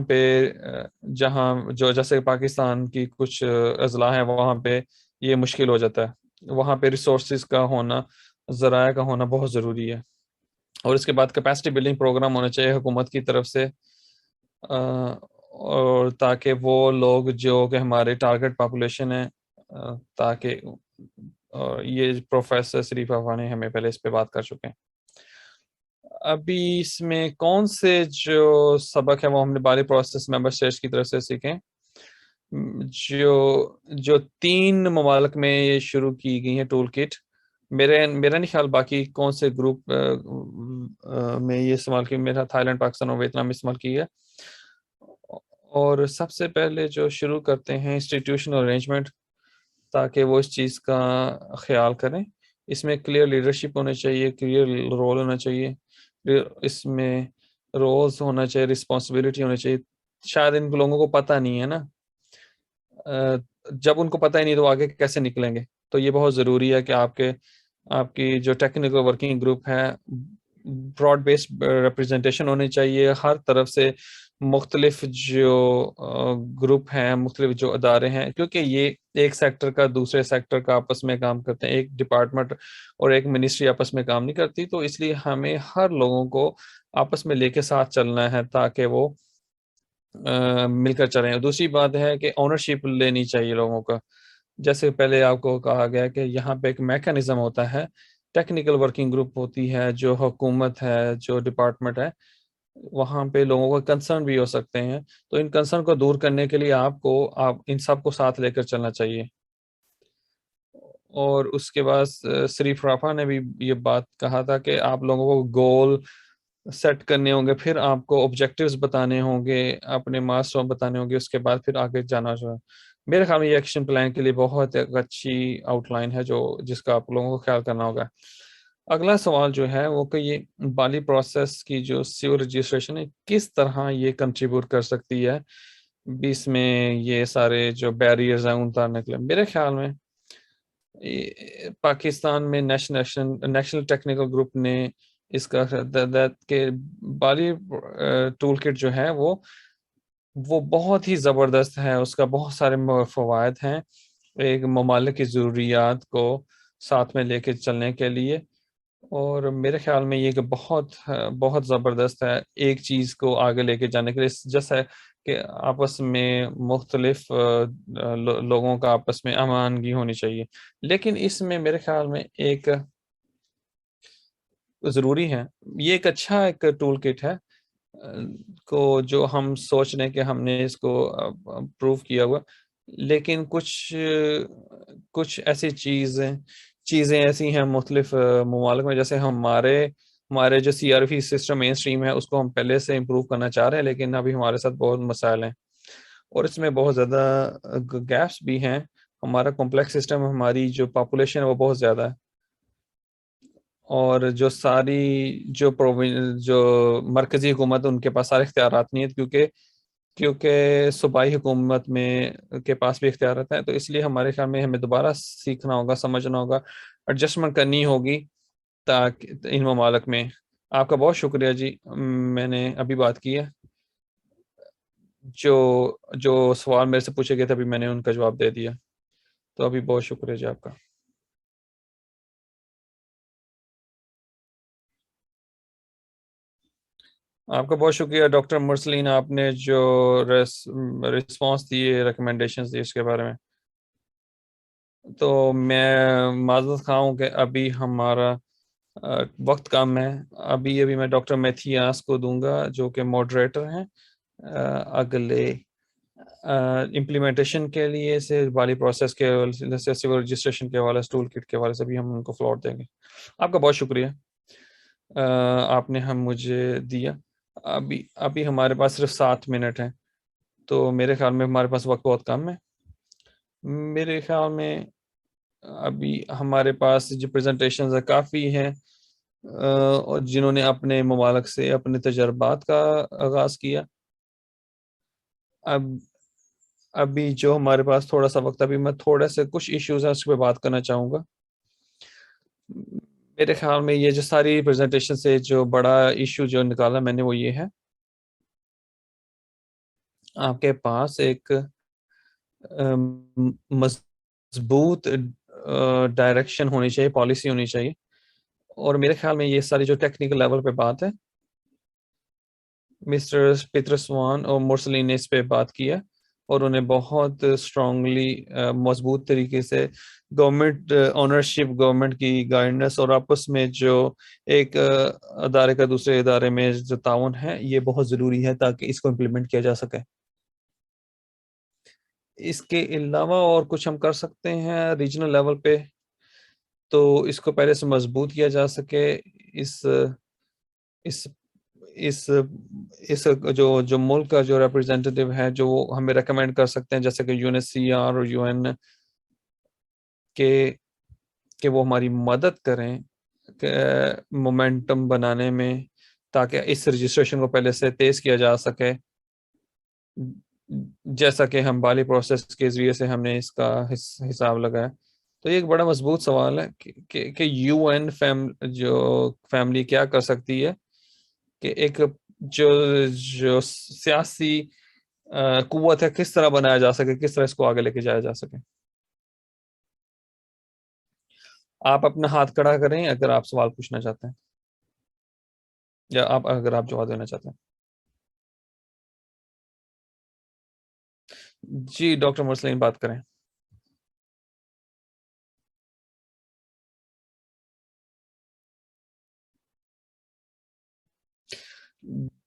A: جیسے پاکستان کی کچھ اضلاع ہیں وہاں پہ یہ مشکل ہو جاتا ہے. وہاں پہ ریسورسز کا ہونا, ذرائع کا ہونا بہت ضروری ہے. اور اس کے بعد کیپیسٹی بلڈنگ پروگرام ہونا چاہیے حکومت کی طرف سے, اور تاکہ وہ لوگ جو کہ ہمارے ٹارگٹ پاپولیشن ہے, تاکہ یہ پروفیسر شریف افغانی ہمیں پہلے اس پہ بات کر چکے ہیں. ابھی اس میں کون سے جو سبق ہے وہ ہم نے بالی پروسیس ممبر اسٹیٹس کی طرف سے سیکھیں. جو 3 ممالک میں یہ شروع کی گئی ہے ٹول کٹ, میرا نہیں خیال باقی کون سے گروپ میں یہ استعمال کی, میرا تھائی لینڈ, پاکستان اور ویتنام میں استعمال کی ہے. اور سب سے پہلے جو شروع کرتے ہیں انسٹیٹیوشنل ارینجمنٹ, تاکہ وہ اس چیز کا خیال کریں. اس میں کلیئر لیڈرشپ ہونا چاہیے, کلیئر رول ہونا چاہیے, اس میں رولز ہونا چاہیے, رسپانسبلٹی ہونی چاہیے, شاید ان لوگوں کو پتہ نہیں ہے نا. جب ان کو پتہ ہی نہیں تو آگے کیسے نکلیں گے. تو یہ بہت ضروری ہے کہ آپ کی جو ٹیکنیکل ورکنگ گروپ ہے براڈ بیسڈ ریپرزنٹیشن ہونی چاہیے ہر طرف سے. مختلف جو گروپ ہیں, مختلف جو ادارے ہیں, کیونکہ یہ ایک سیکٹر کا دوسرے سیکٹر کا آپس میں کام کرتے ہیں, ایک ڈپارٹمنٹ اور ایک منسٹری آپس میں کام نہیں کرتی. تو اس لیے ہمیں ہر لوگوں کو آپس میں لے کے ساتھ چلنا ہے تاکہ وہ مل کر چلیں. دوسری بات ہے کہ اونرشپ لینی چاہیے لوگوں کا. جیسے پہلے آپ کو کہا گیا کہ یہاں پہ ایک میکانزم ہوتا ہے, ٹیکنیکل ورکنگ گروپ ہوتی ہے, جو حکومت ہے, جو ڈپارٹمنٹ ہے, وہاں پہ لوگوں کو کنسرن بھی ہو سکتے ہیں. تو ان کنسرن کو دور کرنے کے لیے آپ ان سب کو ساتھ لے کر چلنا چاہیے. اور اس کے بعد شریف رافع نے بھی یہ بات کہا تھا کہ آپ لوگوں کو گول سیٹ کرنے ہوں گے, پھر آپ کو آبجیکٹیوز بتانے ہوں گے, اپنے ماسٹر بتانے ہوں گے, اس کے بعد پھر آگے جانا چاہیے. میرے خیال میں یہ ایکشن پلان کے لیے بہت ایک اچھی آؤٹ لائن ہے جس کا آپ لوگوں کو خیال کرنا ہوگا. اگلا سوال جو ہے وہ کہ یہ بالی پروسیس کی جو سیور رجسٹریشن ہے کس طرح یہ کنٹریبیوٹ کر سکتی ہے اس میں یہ سارے جو بیریئرز ہیں اتارنے کے لیے. میرے خیال میں پاکستان میں نیشنل ٹیکنیکل گروپ نے اس کا کہ بالی ٹول کٹ جو ہے وہ بہت ہی زبردست ہے, اس کا بہت سارے فوائد ہیں ایک ممالک کی ضروریات کو ساتھ میں لے کے چلنے کے لیے. اور میرے خیال میں یہ کہ بہت زبردست ہے ایک چیز کو آگے لے کے جانے کے لیے. جیسا کہ آپس میں مختلف لوگوں کا آپس میں امانگی ہونی چاہیے, لیکن اس میں میرے خیال میں ایک ضروری ہے, یہ ایک اچھا ایک ٹول کٹ ہے کو جو ہم سوچ رہے ہیں کہ ہم نے اس کو پروو کیا ہوا, لیکن کچھ ایسی چیزیں ایسی ہیں مختلف ممالک میں, جیسے ہمارے جو C R P system main stream ہے اس کو ہم پہلے سے امپروو کرنا چاہ رہے ہیں, لیکن ابھی ہمارے ساتھ بہت مسائل ہیں اور اس میں بہت زیادہ گیپس بھی ہیں. ہمارا کمپلیکس سسٹم, ہماری جو پاپولیشن ہے وہ بہت زیادہ ہے, اور جو جو مرکزی حکومت ان کے پاس سارے اختیارات نہیں ہیں, کیونکہ صوبائی حکومت کے پاس بھی اختیارات ہیں. تو اس لیے ہمارے خیال میں ہمیں دوبارہ سیکھنا ہوگا, سمجھنا ہوگا, ایڈجسٹمنٹ کرنی ہوگی تاکہ ان ممالک میں. آپ کا بہت شکریہ جی, میں نے ابھی بات کی ہے, جو سوال میرے سے پوچھے گئے تھے ابھی میں نے ان کا جواب دے دیا. تو ابھی بہت شکریہ جی آپ کا. آپ کا بہت شکریہ ڈاکٹر مرسلین, آپ نے جو رسپانس دیے, ریکمنڈیشنز دی اس کے بارے میں. تو میں معذرت خواہ ہوں کہ ابھی ہمارا وقت کم ہے. ابھی میں ڈاکٹر میتھیاس کو دوں گا جو کہ ماڈریٹر ہیں اگلے امپلیمنٹیشن کے لیے سے بالی پروسیس کے سول رجسٹریشن کے حوالے سے, ٹول کٹ کے حوالے سے بھی ہم ان کو فلور دیں گے. آپ کا بہت شکریہ, آپ نے مجھے دیا. ابھی ہمارے پاس صرف 7 منٹ ہیں, تو میرے خیال میں ہمارے پاس وقت بہت کم ہے. میرے خیال میں ابھی ہمارے پاس جو پریزنٹیشنز کافی ہیں, اور جنہوں نے اپنے ممالک سے اپنے تجربات کا آغاز کیا. ابھی جو ہمارے پاس تھوڑا سا وقت, ابھی میں تھوڑے سے کچھ ایشوز ہیں اس پہ بات کرنا چاہوں گا. میرے خیال میں یہ جو ساری پریزنٹیشن سے جو بڑا ایشو جو نکالا میں نے وہ یہ ہے, آپ کے پاس ایک مضبوط ڈائریکشن ہونی چاہیے, پالیسی ہونی چاہیے. اور میرے خیال میں یہ ساری جو ٹیکنیکل لیول پہ بات ہے, مسٹر پیٹرسوان اور مرسلین نے اس پہ بات کیا, اور انہیں بہت اسٹرانگلی مضبوط طریقے سے گورنمنٹ اونرشپ, گورنمنٹ کی گائیڈنس اور آپس میں جو ایک ادارے کا دوسرے ادارے میں جو تعاون ہے یہ بہت ضروری ہے تاکہ اس کو امپلیمنٹ کیا جا سکے. اس کے علاوہ اور کچھ ہم کر سکتے ہیں ریجنل لیول پہ, تو اس کو پہلے سے مضبوط کیا جا سکے. اس جو ملک کا جو ریپرزینٹیو ہے جو ہمیں ریکمینڈ کر سکتے ہیں, جیسے کہ UNHCR اور UN, کہ وہ ہماری مدد کریں مومنٹم بنانے میں, تاکہ اس رجسٹریشن کو پہلے سے تیز کیا جا سکے. جیسا کہ ہم بالی پروسیس کے ذریعے سے ہم نے اس کا حساب لگایا. تو یہ ایک بڑا مضبوط سوال ہے کہ یو این جو فیملی کیا کر سکتی ہے کہ ایک جو سیاسی قوت ہے کس طرح بنایا جا سکے, کس طرح اس کو آگے لے کے جایا جا سکے. آپ اپنا ہاتھ کھڑا کریں اگر آپ سوال پوچھنا چاہتے ہیں یا اگر آپ جواب دینا چاہتے ہیں. جی ڈاکٹر مرسلین بات کریں.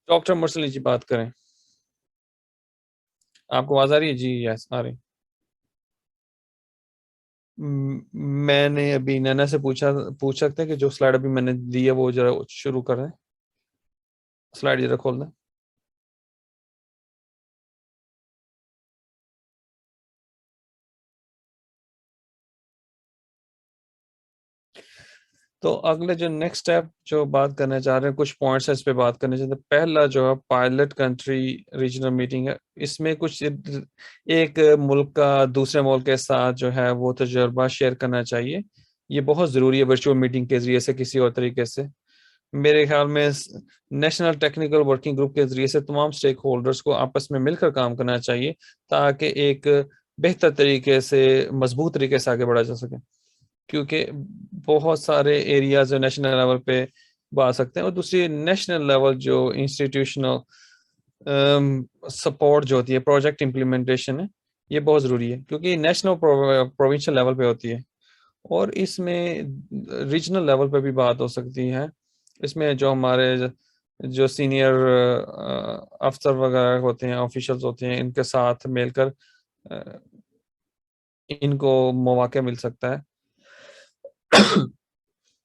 A: ڈاکٹر مرسلین جی بات کریں. آپ کو آواز آ رہی ہے؟ جی یس آ رہی. میں نے ابھی نینا سے پوچھ سکتے ہیں کہ جو سلائڈ ابھی میں نے دی ہے وہ ذرا شروع کر رہے ہیں. سلائڈ ذرا کھول دیں. تو اگلے جو نیکسٹ اسٹیپ جو بات کرنا چاہ رہے ہیں, کچھ پوائنٹس اس پہ بات کرنا چاہتے ہیں. پہلا جو ہے پائلٹ کنٹری ریجنل میٹنگ ہے. اس میں کچھ ایک ملک کا دوسرے ملک کے ساتھ جو ہے وہ تجربہ شیئر کرنا چاہیے. یہ بہت ضروری ہے ورچوئل میٹنگ کے ذریعے سے کسی اور طریقے سے. میرے خیال میں نیشنل ٹیکنیکل ورکنگ گروپ کے ذریعے سے تمام سٹیک ہولڈرز کو آپس میں مل کر کام کرنا چاہیے تاکہ ایک بہتر طریقے سے مضبوط طریقے سے آگے بڑھا جا سکے. کیونکہ بہت سارے ایریاز جو نیشنل لیول پہ آ سکتے ہیں, اور دوسری نیشنل لیول جو انسٹیٹیوشنل سپورٹ جو ہوتی ہے پروجیکٹ امپلیمنٹیشن ہے, یہ بہت ضروری ہے کیونکہ نیشنل پروونشل لیول پہ ہوتی ہے. اور اس میں ریجنل لیول پہ بھی بات ہو سکتی ہے. اس میں جو ہمارے جو سینئر افسر وغیرہ ہوتے ہیں, آفیشلز ہوتے ہیں, ان کے ساتھ مل کر ان کو مواقع مل سکتا ہے.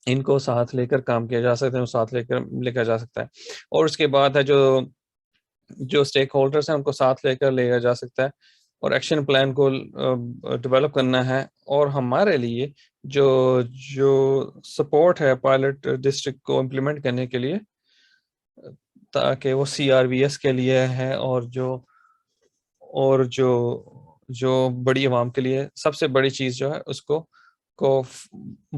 A: ان کو ساتھ لے کر کام کیا جا سکتا ہے, ساتھ لے کر جا سکتا ہے. اور اس کے بعد ہے جو اسٹیک ہولڈرز ہیں ان کو ساتھ لے کر لیا جا سکتا ہے اور ایکشن پلان کو ڈیولپ کرنا ہے. اور ہمارے لیے جو سپورٹ ہے پائلٹ ڈسٹرکٹ کو امپلیمنٹ کرنے کے لیے, تاکہ وہ سی آر وی ایس کے لیے ہے اور جو بڑی عوام کے لیے سب سے بڑی چیز جو ہے اس کو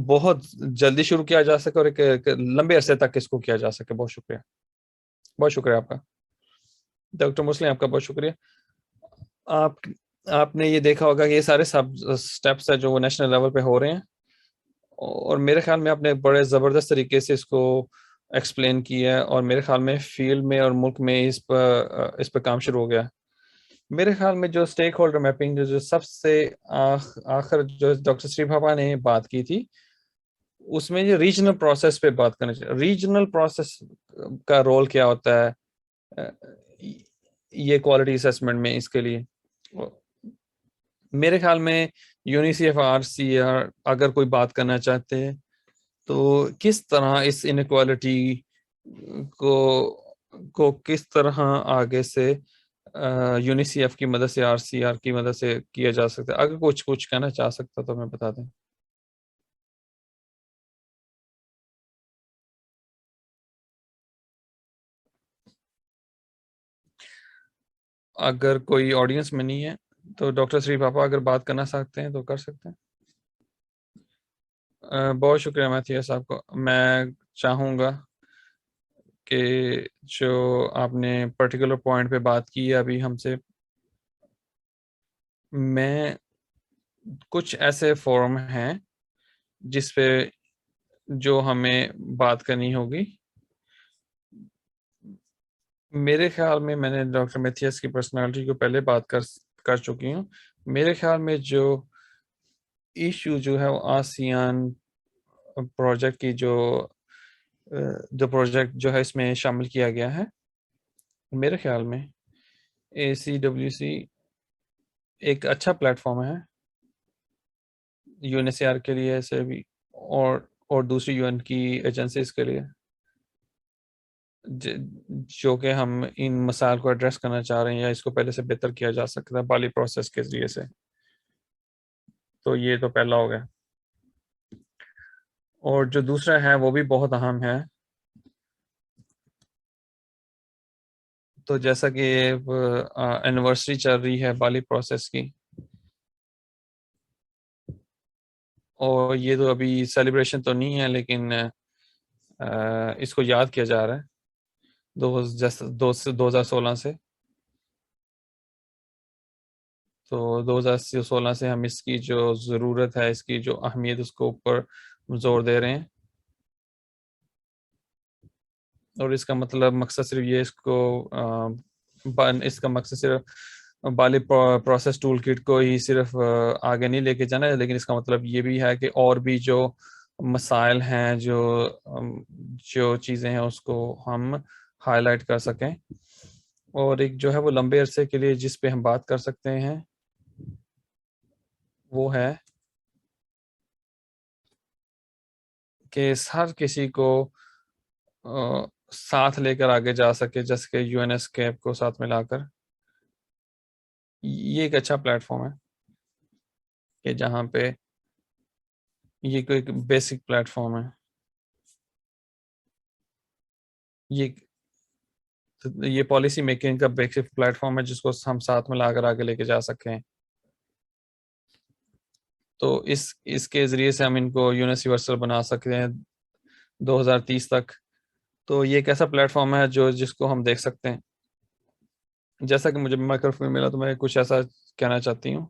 A: بہت جلدی شروع کیا جا سکے اور ایک لمبے عرصے تک اس کو کیا جا سکے. بہت شکریہ. بہت شکریہ آپ کا ڈاکٹر مسلم, آپ کا بہت شکریہ. آپ نے یہ دیکھا ہوگا کہ یہ سارے سب سٹیپس ہیں جو وہ نیشنل لیول پہ ہو رہے ہیں, اور میرے خیال میں آپ نے بڑے زبردست طریقے سے اس کو ایکسپلین کیا ہے, اور میرے خیال میں فیلڈ میں اور ملک میں اس پہ کام شروع ہو گیا. میرے خیال میں جو اسٹیک ہولڈر میپنگ جو سب سے آخر جو ڈاکٹر سری بھابا نے بات کی تھی, اس میں یہ ریجنل پروسیس پہ بات کرنا چاہیے. ریجنل پروسیس کا رول کیا ہوتا ہے یہ کوالٹی اسیسمنٹ میں. اس کے لیے میرے خیال میں یونیسی ایف آر سی آر اگر کوئی بات کرنا چاہتے ہیں تو کس طرح اس انیکوالٹی کو کس طرح آگے سے یونیسی ایف کی مدد سے, آر سی آر کی مدد سے کیا جا سکتا ہے. اگر کچھ کہنا چاہ سکتا تو میں بتا دیں. اگر کوئی آڈینس میں نہیں ہے تو ڈاکٹر سری پاپا اگر بات کرنا چاہتے ہیں تو کر سکتے ہیں. بہت شکریہ میتھیا صاحب کو. میں چاہوں گا کہ جو آپ نے پرٹیکولر پوائنٹ پہ بات کی ہے ابھی ہم سے, میں کچھ ایسے فورم ہیں جس پہ جو ہمیں بات کرنی ہوگی. میرے خیال میں نے ڈاکٹر میتھیس کی پرسنالٹی کو پہلے بات کر چکی ہوں. میرے خیال میں جو ایشو جو ہے وہ آسیان پروجیکٹ کی جو پروجیکٹ جو ہے اس میں شامل کیا گیا ہے, میرے خیال میں اے سی ڈبلیو سی ایک اچھا پلیٹ فارم ہے یو این سی آر کے لیے ایسے بھی, اور دوسری یو این کی ایجنسیز کے لیے, جو کہ ہم ان مسائل کو ایڈریس کرنا چاہ رہے ہیں یا اس کو پہلے سے بہتر کیا جا سکتا ہے بالی پروسیس کے ذریعے سے. تو یہ تو پہلا ہو گیا. اور جو دوسرا ہے وہ بھی بہت اہم ہے, تو جیسا کہ اینیورسری چل رہی ہے بالی پروسیس کی، اور یہ تو ابھی سیلیبریشن تو نہیں ہے، لیکن اس کو یاد کیا جا رہا ہے 2016 سے. تو 2016 سے ہم اس کی جو ضرورت ہے، اس کی جو اہمیت، اس کو اوپر زور دے رہے ہیں. اور اس کا مقصد صرف یہ اس کا مقصد صرف بالی پروسیس ٹول کٹ کو ہی صرف آگے نہیں لے کے جانا ہے، لیکن اس کا مطلب یہ بھی ہے کہ اور بھی جو مسائل ہیں، جو چیزیں ہیں، اس کو ہم ہائی لائٹ کر سکیں. اور ایک جو ہے وہ لمبے عرصے کے لیے جس پہ ہم بات کر سکتے ہیں وہ ہے کہ ہر کسی کو ساتھ لے کر آگے جا سکے، جیسے کہ یو این ایس کیپ کو ساتھ ملا کر. یہ ایک اچھا پلیٹ فارم ہے کہ جہاں پہ یہ کوئی بیسک پلیٹ فارم ہے. یہ پالیسی میکنگ کا بیسک پلیٹ فارم ہے جس کو ہم ساتھ ملا کر آگے لے کے جا سکیں. تو اس کے ذریعے سے ہم ان کو یونیورسل بنا سکتے ہیں 2030 تک. تو یہ ایک ایسا پلیٹ فارم ہے جس کو ہم دیکھ سکتے ہیں. جیسا کہ مجھے مائکروفون ملا تو میں کچھ ایسا کہنا چاہتی ہوں.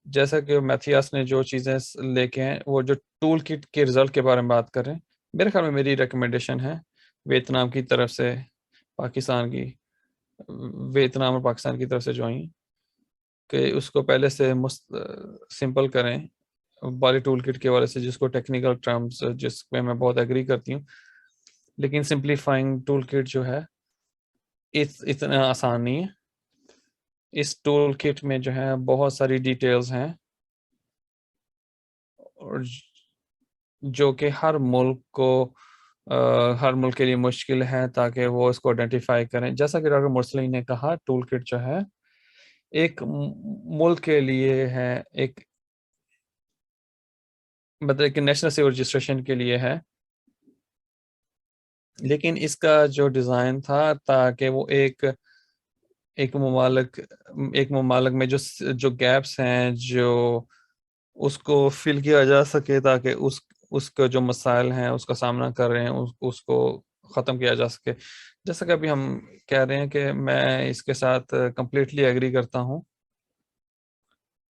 A: جیسا کہ میتھیاس نے جو چیزیں لے کے ہیں، وہ جو ٹول کٹ کے رزلٹ کے بارے میں بات کر رہے ہیں، میرے خیال میں میری ریکمنڈیشن ہے ویتنام کی طرف سے، ویتنام اور پاکستان کی طرف سے جو آئی، کہ اس کو پہلے سے سمپل کریں بالی ٹول کٹ کے والے سے، جس کو ٹیکنیکل ٹرمز جس پہ میں بہت ایگری کرتی ہوں، لیکن سمپلیفائنگ ٹول کٹ جو ہے اتنا آسان نہیں ہے. اس ٹول کٹ میں جو ہے بہت ساری ڈیٹیلز ہیں، اور جو کہ ہر ملک کے لیے مشکل ہے تاکہ وہ اس کو آئیڈینٹیفائی کریں. جیسا کہ ڈاکٹر مرسلی نے کہا، ٹول کٹ جو ہے ایک ملک کے لیے ہے، ایک مطلب کہ نیشنل سیول رجسٹریشن کے لیے ہے، لیکن اس کا جو ڈیزائن تھا تاکہ وہ ایک ممالک میں جو گیپس ہیں، جو اس کو فل کیا جا سکے، تاکہ اس کا جو مسائل ہیں اس کا سامنا کر رہے ہیں اس کو ختم کیا جا سکے. جیسا کہ ابھی ہم کہہ رہے ہیں کہ میں اس کے ساتھ کمپلیٹلی ایگری کرتا ہوں.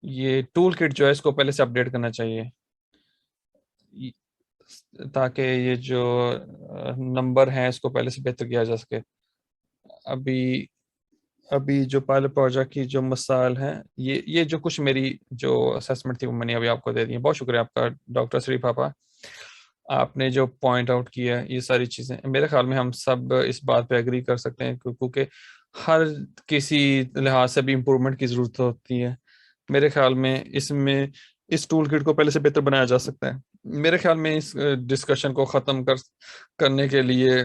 A: یہ ٹول کٹ جو ہے اس کو پہلے سے اپڈیٹ کرنا چاہیے تاکہ یہ جو نمبر ہیں اس کو پہلے سے بہتر کیا جا سکے. ابھی جو پائلٹ پروجیکٹ کی جو مسائل ہیں، یہ جو کچھ میری جو اسیسمنٹ تھی وہ میں نے ابھی آپ کو دے دی. بہت شکریہ آپ کا ڈاکٹر سری پاپا. آپ نے جو پوائنٹ آؤٹ کیا ہے، یہ ساری چیزیں میرے خیال میں ہم سب اس بات پہ ایگری کر سکتے ہیں، کیونکہ ہر کسی لحاظ سے بھی امپرومنٹ کی ضرورت ہوتی ہے. میرے خیال میں اس ٹول کٹ کو پہلے سے بہتر بنایا جا سکتا ہے. میرے خیال میں اس ڈسکشن کو ختم کرنے کے لیے،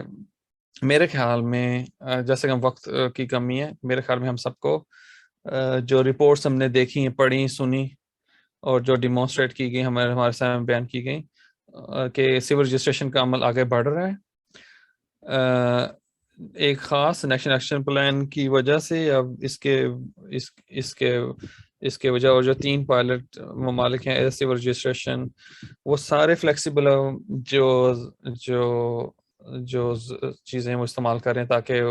A: میرے خیال میں جیسے کہ وقت کی کمی ہے، میرے خیال میں ہم سب کو جو رپورٹس ہم نے دیکھی ہیں، پڑھی، سنی، اور جو ڈیمونسٹریٹ کی گئی، ہمارے سامنے بیان کی گئی کہ سول رجسٹریشن کا عمل آگے بڑھ رہا ہے ایک خاص نیشنل ایکشن پلان کی وجہ سے، یا اس کے وجہ، اور جو 3 پائلٹ ممالک ہیں سول رجسٹریشن، وہ سارے فلیکسیبل جو چیزیں وہ استعمال کریں تاکہ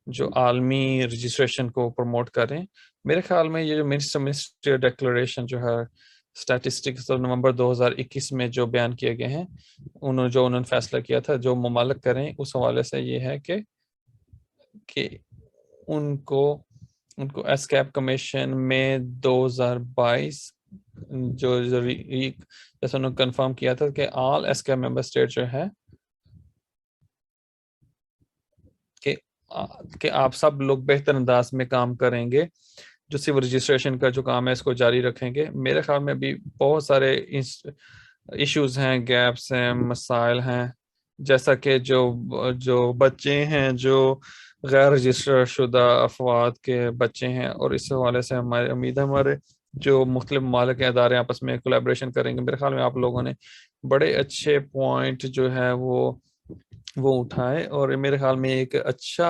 A: جو عالمی رجسٹریشن کو پروموٹ کریں. میرے خیال میں یہ جو منسٹر ڈیکلریشن جو ہے اسٹیٹسٹکس نومبر 2021 میں جو بیان کیے گئے ہیں، انہوں نے فیصلہ کیا تھا جو ممالک کریں، اس حوالے سے یہ ہے کہ ان کو ایسکیپ کمیشن میں 2022 جو جیسے انہوں نے کنفرم کیا تھا کہ آل ایسکیپ ممبر اسٹیٹ جو ہے کہ آپ سب لوگ بہتر انداز میں کام کریں گے، جو سول رجسٹریشن کا جو کام ہے اس کو جاری رکھیں گے. میرے خیال میں بھی بہت سارے ایشوز ہیں، گیپس ہیں، مسائل ہیں، جیسا کہ جو بچے ہیں، جو غیر رجسٹر شدہ افراد کے بچے ہیں، اور اس حوالے سے ہماری امید ہے ہمارے جو مختلف ممالک کے ادارے آپس میں کولیبریشن کریں گے. میرے خیال میں آپ لوگوں نے بڑے اچھے پوائنٹ جو ہے وہ وہ اٹھائے، اور میرے خیال میں ایک اچھا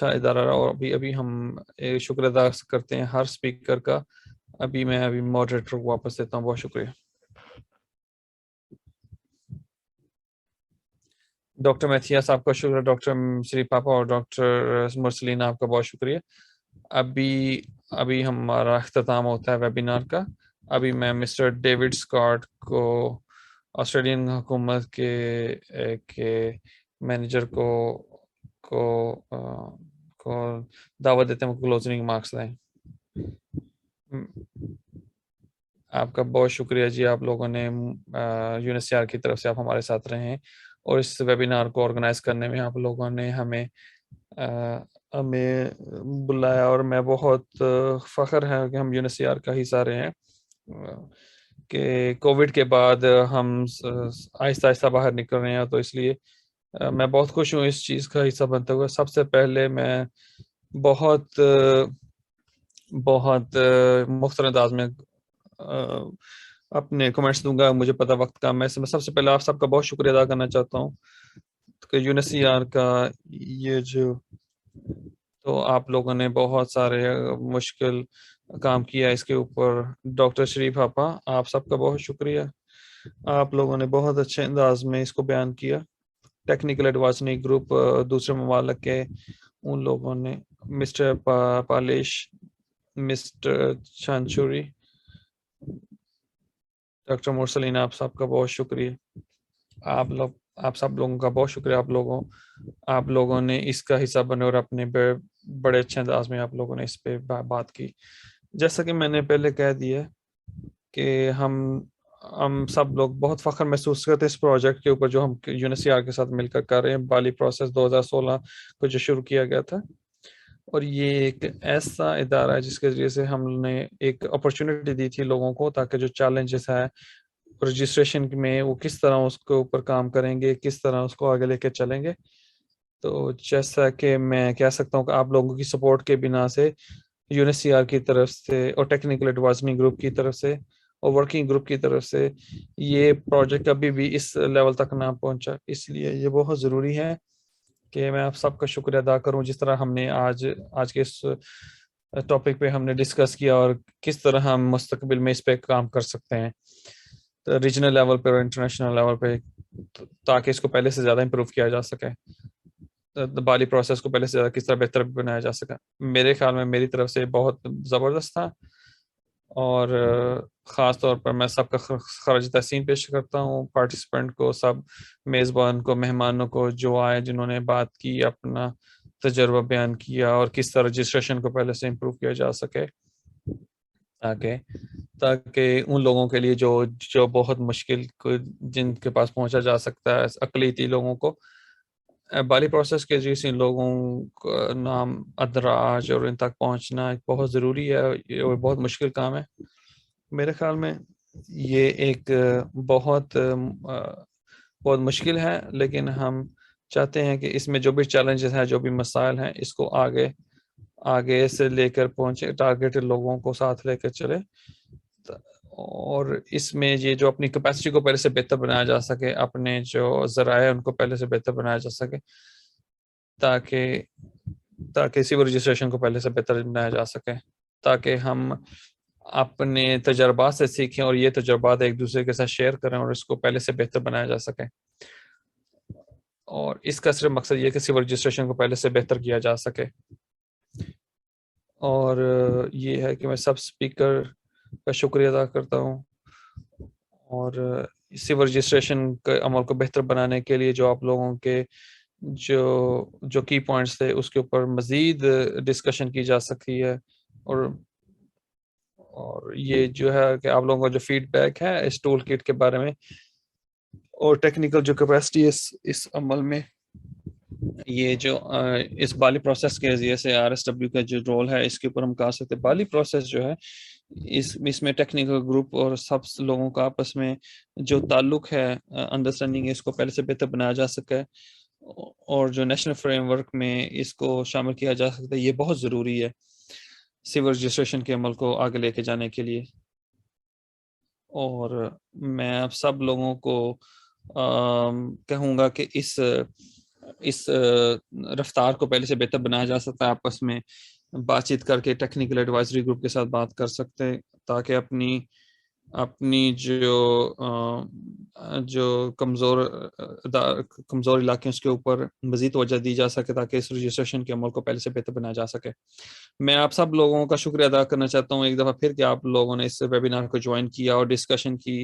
A: ادارہ رہا، اور ابھی ہم شکر ادا کرتے ہیں ہر اسپیکر کا. ابھی ماڈریٹر کو واپس دیتا ہوں. بہت شکریہ. ڈاکٹر میتھیا صاحب کا شکریہ، ڈاکٹر شری پاپا اور ڈاکٹر مرسلین آپ کا بہت شکریہ. ابھی ہمارا اختتام ہوتا ہے ویبینار کا. ابھی میں مسٹر ڈیوڈ اسکاٹ کو آسٹریلین حکومت کے مینیجر کو دعوت دیتے ہیں کلوزنگ مارکس دیں. آپ کا بہت شکریہ جی. آپ لوگوں نے UNSCR کی طرف سے آپ ہمارے ساتھ رہے ہیں، اور اس ویبینار کو آرگنائز کرنے میں آپ لوگوں نے ہمیں بلایا، اور میں بہت فخر ہے کہ ہم UNSCR کا حصہ رہے ہیں. کہ کووڈ کے بعد ہم آہستہ آہستہ باہر نکل رہے ہیں، تو اس لیے میں بہت خوش ہوں اس چیز کا حصہ بنتے ہوئے. سب سے پہلے میں بہت مختصر انداز میں اپنے کمنٹس دوں گا. مجھے پتہ وقت کم ہے، میں سب سے پہلے آپ سب کا بہت شکریہ ادا کرنا چاہتا ہوں کہ UNSCR کا یہ تو آپ لوگوں نے بہت سارے مشکل کام کیا اس کے اوپر. ڈاکٹر شری پاپا آپ سب کا بہت شکریہ. آپ لوگوں نے بہت اچھے انداز میں اس کو بیان کیا. ٹیکنیکل ایڈوائزری گروپ دوسرے ممالک کے ان لوگوں نے، مسٹر پالیش، مسٹر چانچوری، ڈاکٹر مرسلین آپ سب کا بہت شکریہ. آپ سب لوگوں کا بہت شکریہ. آپ لوگوں نے اس کا حصہ بنے اور اپنے بڑے اچھے انداز میں آپ لوگوں نے اس پہ بات کی. جیسا کہ میں نے پہلے کہہ دیا کہ ہم سب لوگ بہت فخر محسوس کرتے ہیں اس پروجیکٹ کے اوپر جو ہم UNSCR کے ساتھ مل کر کر رہے ہیں. بالی پروسیس 2016 کو جو شروع کیا گیا تھا، اور یہ ایک ایسا ادارہ ہے جس کے ذریعے سے ہم نے ایک اپرچونٹی دی تھی لوگوں کو، تاکہ جو چیلنجز ہے رجسٹریشن میں وہ کس طرح اس کے اوپر کام کریں گے، کس طرح اس کو آگے لے کے چلیں گے. تو جیسا کہ میں کہہ سکتا ہوں کہ آپ لوگوں کی سپورٹ کے بنا سے UNSCR کی طرف سے اور ٹیکنیکل ایڈوائزری گروپ کی طرف سے اور ورکنگ گروپ کی طرف سے یہ پروجیکٹ ابھی بھی اس لیول تک نہ پہنچا. اس لیے یہ بہت ضروری ہے کہ میں آپ سب کا شکریہ ادا کروں. جس طرح ہم نے آج کے اس ٹاپک پہ ہم نے ڈسکس کیا، اور کس طرح ہم مستقبل میں اس پہ کام کر سکتے ہیں ریجنل لیول پہ اور انٹرنیشنل لیول پہ، تاکہ اس کو پہلے سے زیادہ امپروو کیا جا سکے. بالی پروسیس کو پہلے سے زیادہ کس طرح بہتر بنایا جا سکے. میرے خیال میں میری طرف سے بہت زبردست تھا، اور خاص طور پر میں سب کا خراج تحسین پیش کرتا ہوں پارٹیسپینٹ کو، سب میزبان کو، مہمانوں کو جو آئے، جنہوں نے بات کی، اپنا تجربہ بیان کیا، اور کس طرح رجسٹریشن کو پہلے سے امپروو کیا جا سکے، تاکہ ان لوگوں کے لیے جو بہت مشکل جن کے پاس پہنچا جا سکتا ہے اقلیتی لوگوں کو، بالی پروسیس کے ذریعے سے ان لوگوں کا نام ادراج اور ان تک پہنچنا بہت ضروری ہے اور بہت مشکل کام ہے. میرے خیال میں یہ ایک بہت مشکل ہے، لیکن ہم چاہتے ہیں کہ اس میں جو بھی چیلنجز ہیں، جو بھی مسائل ہیں، اس کو آگے سے لے کر پہنچے، ٹارگیٹڈ لوگوں کو ساتھ لے کر چلے، اور اس میں یہ جو اپنی کیپیسٹی کو پہلے سے بہتر بنایا جا سکے، اپنے جو ذرائع ان کو پہلے سے بہتر بنایا جا سکے، تاکہ سول رجسٹریشن کو پہلے سے بہتر بنایا جا سکے، تاکہ ہم اپنے تجربات سے سیکھیں اور یہ تجربات ایک دوسرے کے ساتھ شیئر کریں اور اس کو پہلے سے بہتر بنایا جا سکے. اور اس کا صرف مقصد یہ کہ سول رجسٹریشن کو پہلے سے بہتر کیا جا سکے. اور یہ ہے کہ میں سب اسپیکر کا شکریہ ادا کرتا ہوں، اور سول رجسٹریشن کے عمل کو بہتر بنانے کے لیے جو آپ لوگوں کے جو کی پوائنٹس تھے اس کے اوپر مزید ڈسکشن کی جا سکتی ہے، اور یہ جو ہے کہ آپ لوگوں کا جو فیڈ بیک ہے اس ٹول کٹ کے بارے میں اور ٹیکنیکل جو کیپیسٹی ہے اس عمل میں، یہ جو اس بالی پروسیس کے ذریعے سے RSW کا جو رول ہے اس کے اوپر ہم کہہ سکتے ہیں بالی پروسیس جو ہے اس میں ٹیکنیکل گروپ اور سب لوگوں کا آپس میں جو تعلق ہے، انڈرسٹینڈنگ، اس کو پہلے سے بہتر بنایا جا سکے، اور جو نیشنل فریم ورک میں اس کو شامل کیا جا سکتا ہے. یہ بہت ضروری ہے سول رجسٹریشن کے عمل کو آگے لے کے جانے کے لیے. اور میں آپ سب لوگوں کو کہوں گا کہ اس رفتار کو پہلے سے بہتر بنایا جا سکتا ہے. آپس میں بات چیت کر کے ٹیکنیکل ایڈوائزری گروپ کے ساتھ بات کر سکتے ہیں تاکہ اپنی جو کمزور علاقے ہیں اس کے اوپر مزید توجہ دی جا سکے تاکہ اس رجسٹریشن کے عمل کو پہلے سے بہتر بنایا جا سکے. میں آپ سب لوگوں کا شکریہ ادا کرنا چاہتا ہوں ایک دفعہ پھر کہ آپ لوگوں نے اس ویبینار کو جوائن کیا اور ڈسکشن کی,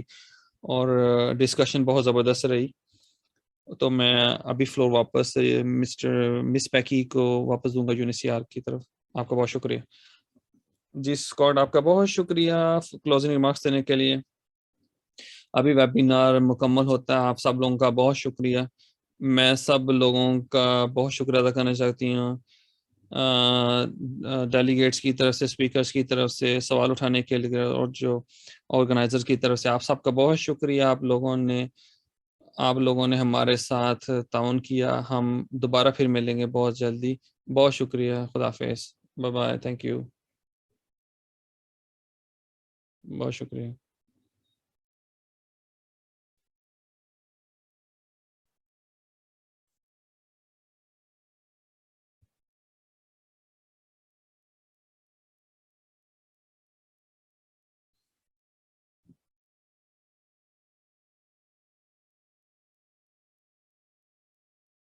A: اور ڈسکشن بہت زبردست رہی. تو میں ابھی فلور واپس مس پیکی کو واپس دوں گا UNHCR کی طرف. آپ کا بہت شکریہ. جی اسکاٹ, آپ کا بہت شکریہ کلوزنگ ریمارکس دینے کے لیے. ابھی ویبینار مکمل ہوتا ہے. آپ سب لوگوں کا بہت شکریہ. میں سب لوگوں کا بہت شکریہ ادا کرنا چاہتی ہوں, ڈیلیگیٹس کی طرف سے, اسپیکرز کی طرف سے, سوال اٹھانے کے لیے, اور جو آرگنائزر کی طرف سے. آپ سب کا بہت شکریہ. آپ لوگوں نے ہمارے ساتھ تعاون کیا. ہم دوبارہ پھر ملیں گے بہت جلدی. بہت شکریہ. خدا حافظ. Bye bye. Thank you. بہت شکریہ.